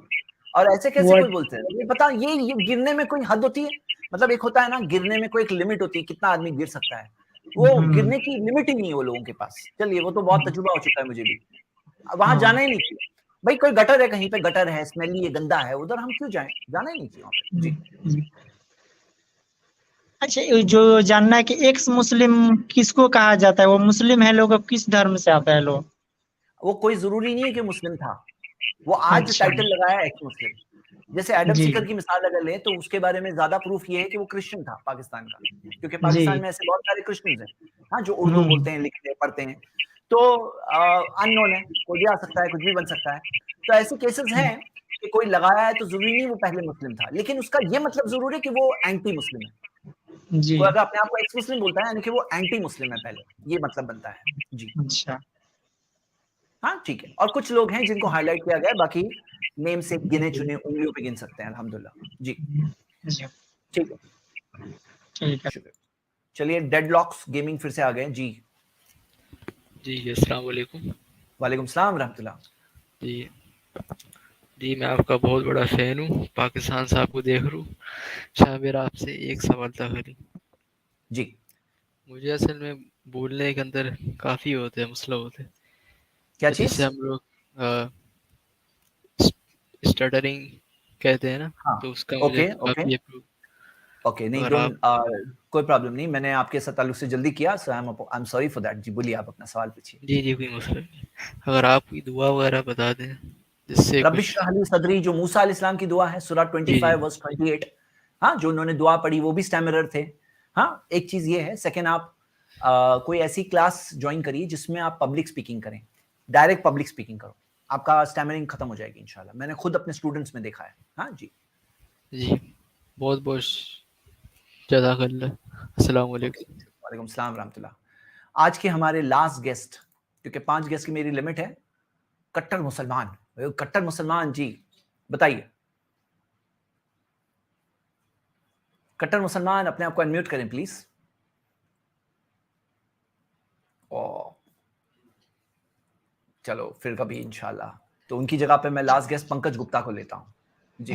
اور ایسے کیسے کوئی بولتے ہیں؟ یہ بتا, یہ گرنے میں کوئی حد ہوتی ہے؟ مطلب ایک ہوتا ہے نا, گرنے میں کوئی ایک لمٹ ہوتی ہے, کتنا آدمی گر سکتا ہے. وہ گرنے کی لمٹ ہی نہیں ہے وہ لوگوں کے پاس. چلیے, وہ تو بہت تجربہ ہو چکا ہے مجھے بھی, وہاں جانا ہی نہیں چاہیے بھائی. کوئی گٹر ہے کہیں پہ, گٹر ہے, اسمیلی ہے, گندا ہے, ادھر ہم کیوں جائیں؟ جانا ہی نہیں چاہیے وہاں پہ. جی. اچھا, جو جاننا ہے کہ ایکس مسلم کس کو کہا جاتا ہے, وہ مسلم ہے لوگ کس دھرم سے آتا ہے لوگ؟ وہ کوئی ضروری نہیں ہے کہ مسلم تھا, وہ آج اچھا. ٹائٹل لگایا ہے ایکس مسلم. جیسے ایڈم جی سیکر کی مثال اگر لیں تو اس کے بارے میں زیادہ پروف یہ ہے کہ وہ کرسچن تھا پاکستان کا, کیونکہ جی. پاکستان میں ایسے بہت سارے کرسچنز ہیں ہاں جو اردو بولتے ہیں, لکھتے ہیں, پڑھتے ہیں. تو ان نون ہے, کوئی بھی آ سکتا ہے, کچھ بھی بن سکتا ہے. تو ایسے کیسز ہیں کہ کوئی لگایا ہے تو ضروری نہیں وہ پہلے مسلم تھا, لیکن اس کا یہ مطلب ضرور ہے کہ وہ اینٹی مسلم ہے. جی. کوئی اگر اپنے آپ کو ایکس مسلم بولتا ہے یعنی کہ وہ اینٹی مسلم ہے پہلے, یہ مطلب بنتا ہے. جی اچھا. ہاں ٹھیک ہے. اور کچھ لوگ ہیں جن کو ہائی لائٹ کیا گیا, باقی نیم سے گنے چنے انگلیوں پہ گن سکتے ہیں الحمدللہ. جی ٹھیک ہے, ٹھیک ہے. شکریہ. چلیے, ڈیڈ لاکس گیمنگ پھر سے آ گئے. جی جی السلام علیکم. وعلیکم السلام ورحمۃ اللہ. جی میں آپ کا بہت بڑا فین ہوں, پاکستان سے آپ کو دیکھ رہا ہوں. شاہ میرا آپ سے ایک سوال تھا خالی. جی مجھے اصل میں بولنے کے اندر کافی ہوتے ہیں, مسئلہ ہوتے ہیں. کیا جس چیز؟ سے ہم لوگ اسٹٹرنگ کہتے ہیں نا, ہاں تو اس کا مجھے اوکے کافی اوکے. نہیں کوئی پرابلم نہیں, میں نے آپ کے ساتھ تعلق سے جلدی کیا, so I am sorry for that. جی بولیے, آپ اپنا سوال پوچھیے. جی کوئی مسئلہ نہیں. اگر آپ کی دعا وغیرہ بتا دیں جس سے رب کچھ. اشرح لی صدری, جو موسیٰ علیہ السلام کی دعا ہے, سورہ 25 ورس 28. ہاں, جو انہوں نے دعا پڑھی وہ بھی اسٹیمرر تھے. ہاں, ایک چیز یہ ہے. سیکنڈ, آپ کوئی ایسی کلاس جوائن کریے جس میں آپ پبلک اسپیکنگ کریں, ڈائریکٹ پبلک اسپیکنگ کرو. آپ کا اسٹیمرنگ ختم ہو جائے گی انشاءاللہ. میں نے خود اپنے اسٹوڈنٹس میں دیکھا ہے. ہاں جی جی بہت بہت جزاک اللہ. السلام علیکم. وعلیکم السلام ورحمۃ اللہ. آج کے ہمارے لاسٹ گیسٹ, کیونکہ 5 گیسٹ کی میری لمٹ ہے, کٹر مسلمان. کٹر مسلمان جی بتائیے. کٹر مسلمان اپنے آپ کو انمیوٹ کریں پلیز. چلو پھر کبھی انشاءاللہ. تو ان کی جگہ پہ میں لاسٹ گیسٹ پنکج گپتا کو لیتا ہوں. جی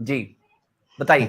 جی بتائیے.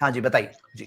ہاں جی بتائیے. جی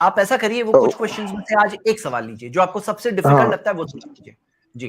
آپ ایسا کریے, وہ کچھ کوشچنز میں سے آج ایک سوال لیجیے جو آپ کو سب سے ڈیفیکلٹ ہاں لگتا ہے, وہ سوال لیجیے. جی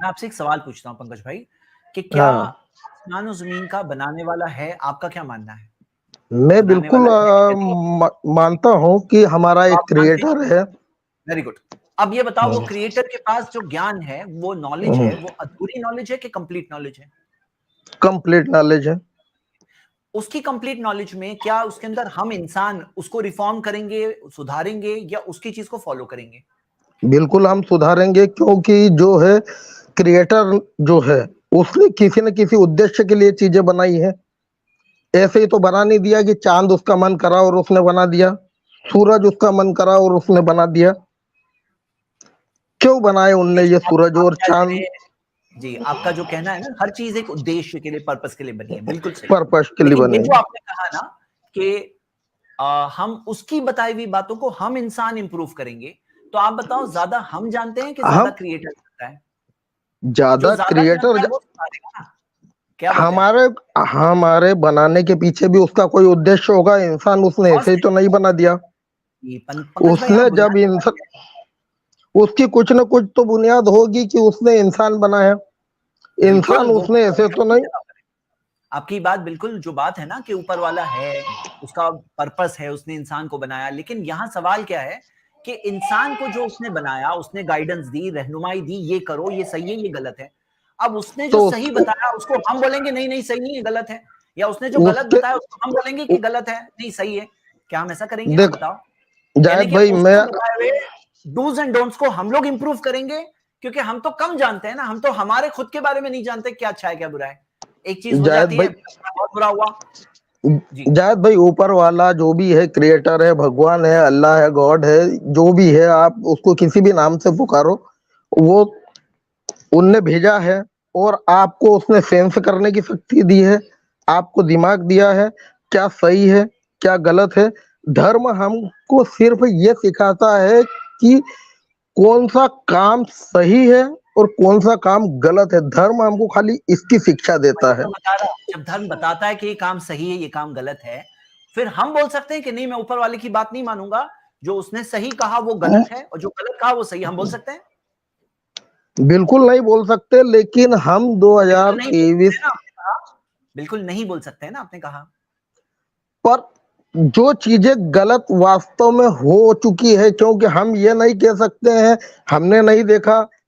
میں آپ سے ایک سوال پوچھتا ہوں پنکج بھائی, کہ کیا ہاں آسمان و زمین کا بنانے والا ہے؟ آپ کا کیا ماننا ہے؟ میں بنانے بالکل والا ہے؟ مانتا ہوں کہ ہمارا ایک آپ مانتے ہیں؟ کریٹر ہے. Very good. اب یہ بتاؤ, وہ کریٹر کے پاس جو گیان ہے, وہ نالج ہے, وہ ادھوری نالج ہے کہ کمپلیٹ نالج ہے؟ کمپلیٹ نالج ہے. اس کی کمپلیٹ نالج میں کیا اس کے اندر ہم انسان اس کو ریفارم کریں گے, سدھاریں گے, یا اس کی چیز کو فالو کریں گے؟ بالکل ہم سدھاریں گے, کیونکہ جو ہے کریٹر جو ہے اس نے کسی نہ کسی ادیش کے لیے چیزیں بنائی ہیں. ایسے ہی تو بنا نہیں دیا کہ چاند اس کا من کرا اور اس نے بنا دیا, سورج اس کا من کرا اور اس نے بنا دیا. کیوں بنائے ان نے یہ سورج اور چاند؟ جی آپ کا جو کہنا ہے نا, ہر چیز ایک ادیش کے لیے, پرپس کے لیے بنی ہے, بالکل صحیح. پرپس کے لیے لیکن بنے. یہ جو آپ نے کہا نا کہ ہم اس کی بتائی ہوئی باتوں کو ہم انسان امپروو کریں گے, تو آپ بتاؤ زیادہ ہم جانتے ہیں کہ زیادہ کریٹر جانتا ہے؟ جو زیادہ کریٹر جانتا ہے وہ سدھارے گا نا. کیا بات ہے؟ ہمارے بنانے کے پیچھے بھی اس کا کوئی ادیش ہوگا. انسان اس نے ایسے ہی تو نہیں بنا دیا. اس نے جب انسان, اس کی کچھ نہ کچھ تو بنیاد ہوگی کہ اس نے انسان بنایا. انسان اس نے ایسے تو نہیں. آپ کی بات بالکل, جو بات ہے نا کہ اوپر والا ہے, اس کا پرپس ہے, اس نے انسان کو بنایا. لیکن یہاں سوال کیا ہے کہ انسان کو جو اس نے بنایا, اس نے گائیڈنس دی, رہنمائی دی, یہ کرو, یہ صحیح ہے, یہ غلط ہے. اب اس نے جو صحیح بتایا اس کو ہم بولیں گے نہیں نہیں صحیح نہیں ہے, غلط ہے. یا اس نے جو غلط بتایا اس کو ہم بولیں گے کہ غلط ہے, نہیں صحیح ہے. کیا ہم ایسا کریں گے؟ آپ بتاؤ. جاید بھائی میں ڈوز اینڈ ڈونٹس کو ہم لوگ امپروو کریں گے, کیونکہ ہم تو کم جانتے ہیں نا. ہم تو ہمارے خود کے بارے میں نہیں جانتے کیا اچھا ہے کیا برا ہے. ایک چیز ہو جاتی ہے, بہت برا ہوا. جاید بھائی اوپر والا جو بھی ہے, کریٹر ہے, بھگوان ہے, اللہ ہے, گاڈ ہے, جو بھی ہے, آپ اس کو کسی بھی نام سے پکارو, وہ ان نے بھیجا ہے اور آپ کو اس نے سینس کرنے کی شکتی دی ہے, آپ کو دماغ دیا ہے. کیا صحیح ہے کیا غلط ہے؟ دھرم ہم کو صرف یہ سکھاتا ہے کہ کون سا کام صحیح ہے اور کون سا کام غلط ہے. دھرم ہم کو خالی اس کی شکشا دیتا ہے. جب دھرم بتاتا ہے کہ یہ کام صحیح ہے, یہ کام غلط ہے, پھر ہم بول سکتے ہیں کہ نہیں, میں اوپر والے کی بات نہیں مانوں گا, جو اس نے صحیح کہا وہ غلط ہے اور جو غلط کہا وہ صحیح. ہم بول سکتے ہیں؟ بالکل نہیں بول سکتے. لیکن ہم 2023 بالکل نہیں بول سکتے نا, آپ نے کہا. پر جو چیزیں غلط واستو میں ہو چکی ہے, کیونکہ ہم یہ نہیں کہہ سکتے ہیں ہم نے نہیں دیکھا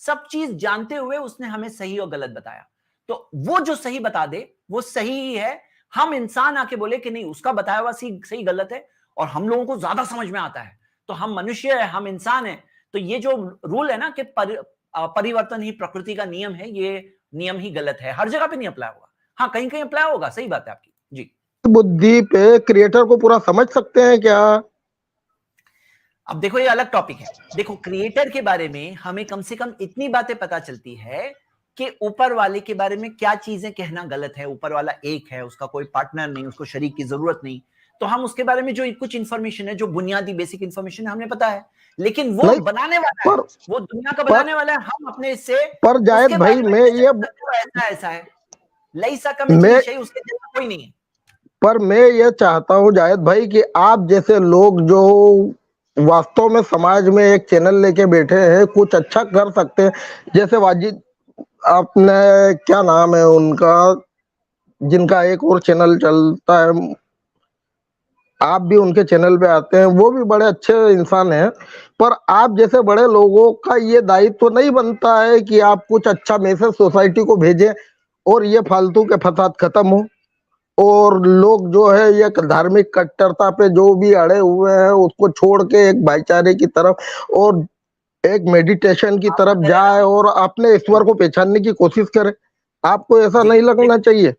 سب چیز جانتے ہوئے اس نے ہمیں صحیح اور غلط بتایا. تو وہ جو صحیح بتا دے وہ صحیح ہی ہے. ہم انسان آ کے بولے کہ نہیں اس کا بتایا ہوا صحیح غلط ہے اور ہم لوگوں کو زیادہ سمجھ میں آتا ہے, تو ہم منشیہ ہے, ہم انسان ہیں. تو یہ جو رول ہے نا کہ پریورتن ہی پرکرتی کا نیم ہے, یہ نیم ہی غلط ہے. ہر جگہ پہ نہیں اپلائی ہوگا, ہاں کہیں کہیں اپلائی ہوگا, صحیح بات ہے آپ کی. جی بدھی پہ کریٹر کو پورا سمجھ سکتے ہیں کیا؟ اب دیکھو یہ الگ ٹاپک ہے. دیکھو کریٹر کے بارے میں ہمیں کم سے کم اتنی باتیں پتا چلتی ہے کہ اوپر والے کے بارے میں کیا چیزیں کہنا غلط ہے. اوپر والا ایک ہے, اس کا کوئی پارٹنر نہیں, اس کو شریک کی ضرورت نہیں. تو ہم اس کے بارے میں جو کچھ انفارمیشن ہے, جو بنیادی بیسک انفارمیشن ہے, ہمیں پتا ہے. لیکن وہ نہیں بنانے والا ہے, وہ دنیا کا بنانے والا ہے. ہم اپنے اس سے پر جاہد بھائی میں یہ ایسا ہے لئیسا کمیٹی شیء اس کے جیسا کوئی نہیں ہے. پر میں یہ چاہتا ہوں جاہد بھائی کہ آپ جیسے لوگ جو واستو میں سماج میں ایک چینل لے کے بیٹھے ہیں, کچھ اچھا کر سکتے ہیں. جیسے واجد آپ نے کیا نام ہے ان کا, جن کا ایک اور چینل چلتا ہے, آپ بھی ان کے چینل پہ آتے ہیں, وہ بھی بڑے اچھے انسان ہیں. پر آپ جیسے بڑے لوگوں کا یہ دائتو نہیں بنتا ہے کہ آپ کچھ اچھا میسج سوسائٹی کو بھیجیں اور یہ فالتو کے فساد ختم ہو, اور لوگ جو ہے یہ دھارمک کٹرتا پہ جو بھی اڑے ہوئے ہیں اس کو چھوڑ کے ایک بھائی چارے کی طرف اور ایک میڈیٹیشن کی طرف جائے اور اپنے ایشور کو پہچاننے کی کوشش کرے. آپ کو ایسا نہیں لگنا چاہیے؟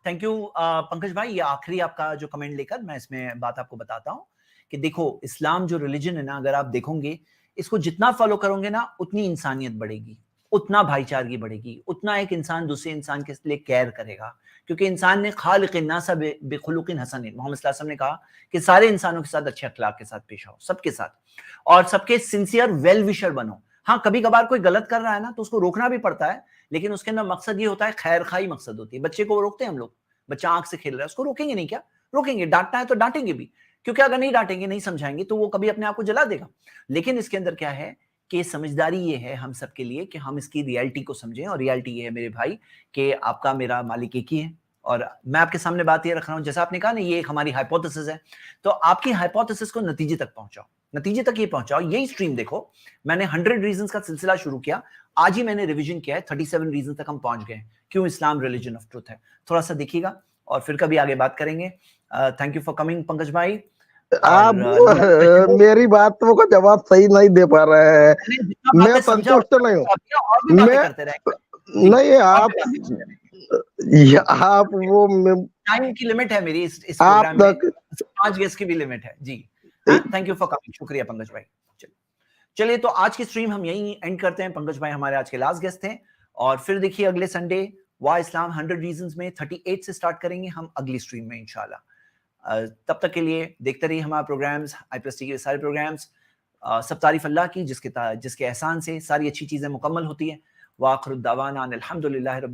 تھینک یو پنکج بھائی. یہ آخری آپ کا جو کمنٹ لے کر میں اس میں بات آپ کو بتاتا ہوں کہ دیکھو اسلام جو ریلیجن ہے نا, اگر آپ دیکھو گے اس کو جتنا فالو کرو گے نا اتنی انسانیت بڑھے گی, اتنا بھائی چارگی بڑھے گی, اتنا ایک انسان دوسرے انسان کے لیے کیئر کرے گا. کیونکہ انسان نے خالق الناس بخلق حسن, محمد صلی اللہ علیہ وسلم نے کہا کہ سارے انسانوں کے ساتھ اچھے اخلاق کے ساتھ پیش آؤ, سب کے ساتھ, اور سب کے سنسیئر ویل وشر بنو. ہاں کبھی کبھار کوئی غلط کر رہا ہے نا تو اس کو روکنا بھی پڑتا ہے, لیکن اس کے اندر مقصد یہ ہوتا ہے, خیر خواہی مقصد ہوتی ہے. بچے کو روکتے ہیں ہم لوگ, بچہ آنکھ سے کھیل رہا ہے, اس کو روکیں گے نہیں کیا؟ روکیں گے. ڈانٹنا ہے تو ڈانٹیں گے بھی, کیونکہ اگر نہیں ڈانٹیں گے, نہیں سمجھائیں گے تو وہ کبھی اپنے آپ کو جلا دے گا. لیکن اس کے اندر کیا ہے کہ سمجھداری یہ ہے ہم سب کے لیے کہ ہم اس کی ریالٹی کو سمجھیں, اور ریالٹی یہ ہے میرے بھائی کہ آپ کا میرا مالک ایک ہی ہے. اور میں آپ کے سامنے بات یہ رکھ رہا ہوں, جیسا آپ نے کہا نا یہ ایک ہماری ہائپوتھیسس ہے, تو آپ کی ہائپوتھیسس کو نتیجے تک پہنچاؤ, نتیجے تک یہ پہنچاؤ. یہی سٹریم دیکھو, میں نے 100 ریزنز کا سلسلہ شروع کیا, آج ہی میں نے ریویژن کیا ہے, 37 ریزنز تک ہم پہنچ گئے کیوں اسلام ریلیجن آف ٹروتھ ہے. تھوڑا سا دیکھیے گا اور پھر کبھی آگے بات کریں گے. Thank you for coming Pankaj بھائی. آپ میری باتوں کا جواب صحیح نہیں دے پا رہے ہیں, میں سنتوشٹ نہیں ہوں. میں نہیں, آپ وہ ٹائم کی لمٹ ہے میری اس پروگرام میں, 5 گیسٹ کی بھی لمٹ ہے. جی تھینک یو فار کمنگ, شکریہ پنکج بھائی. چلیے تو آج کی سٹریم ہم یہیں اینڈ کرتے ہیں. پنکج بھائی ہمارے آج کے لاسٹ گیسٹ تھے, اور پھر دیکھیے اگلے سنڈے واہ اسلام 100 ریزنز میں 38 سے سٹارٹ کریں گے ہم اگلی سٹریم میں انشاءاللہ. تب تک کے لیے دیکھتے رہیے ہمارے پروگرامز, IPST کے سارے پروگرامز. سب تعریف اللہ کی جس کے احسان سے ساری اچھی چیزیں مکمل ہوتی ہیں. وآخر الدعوانا الحمدللہ رب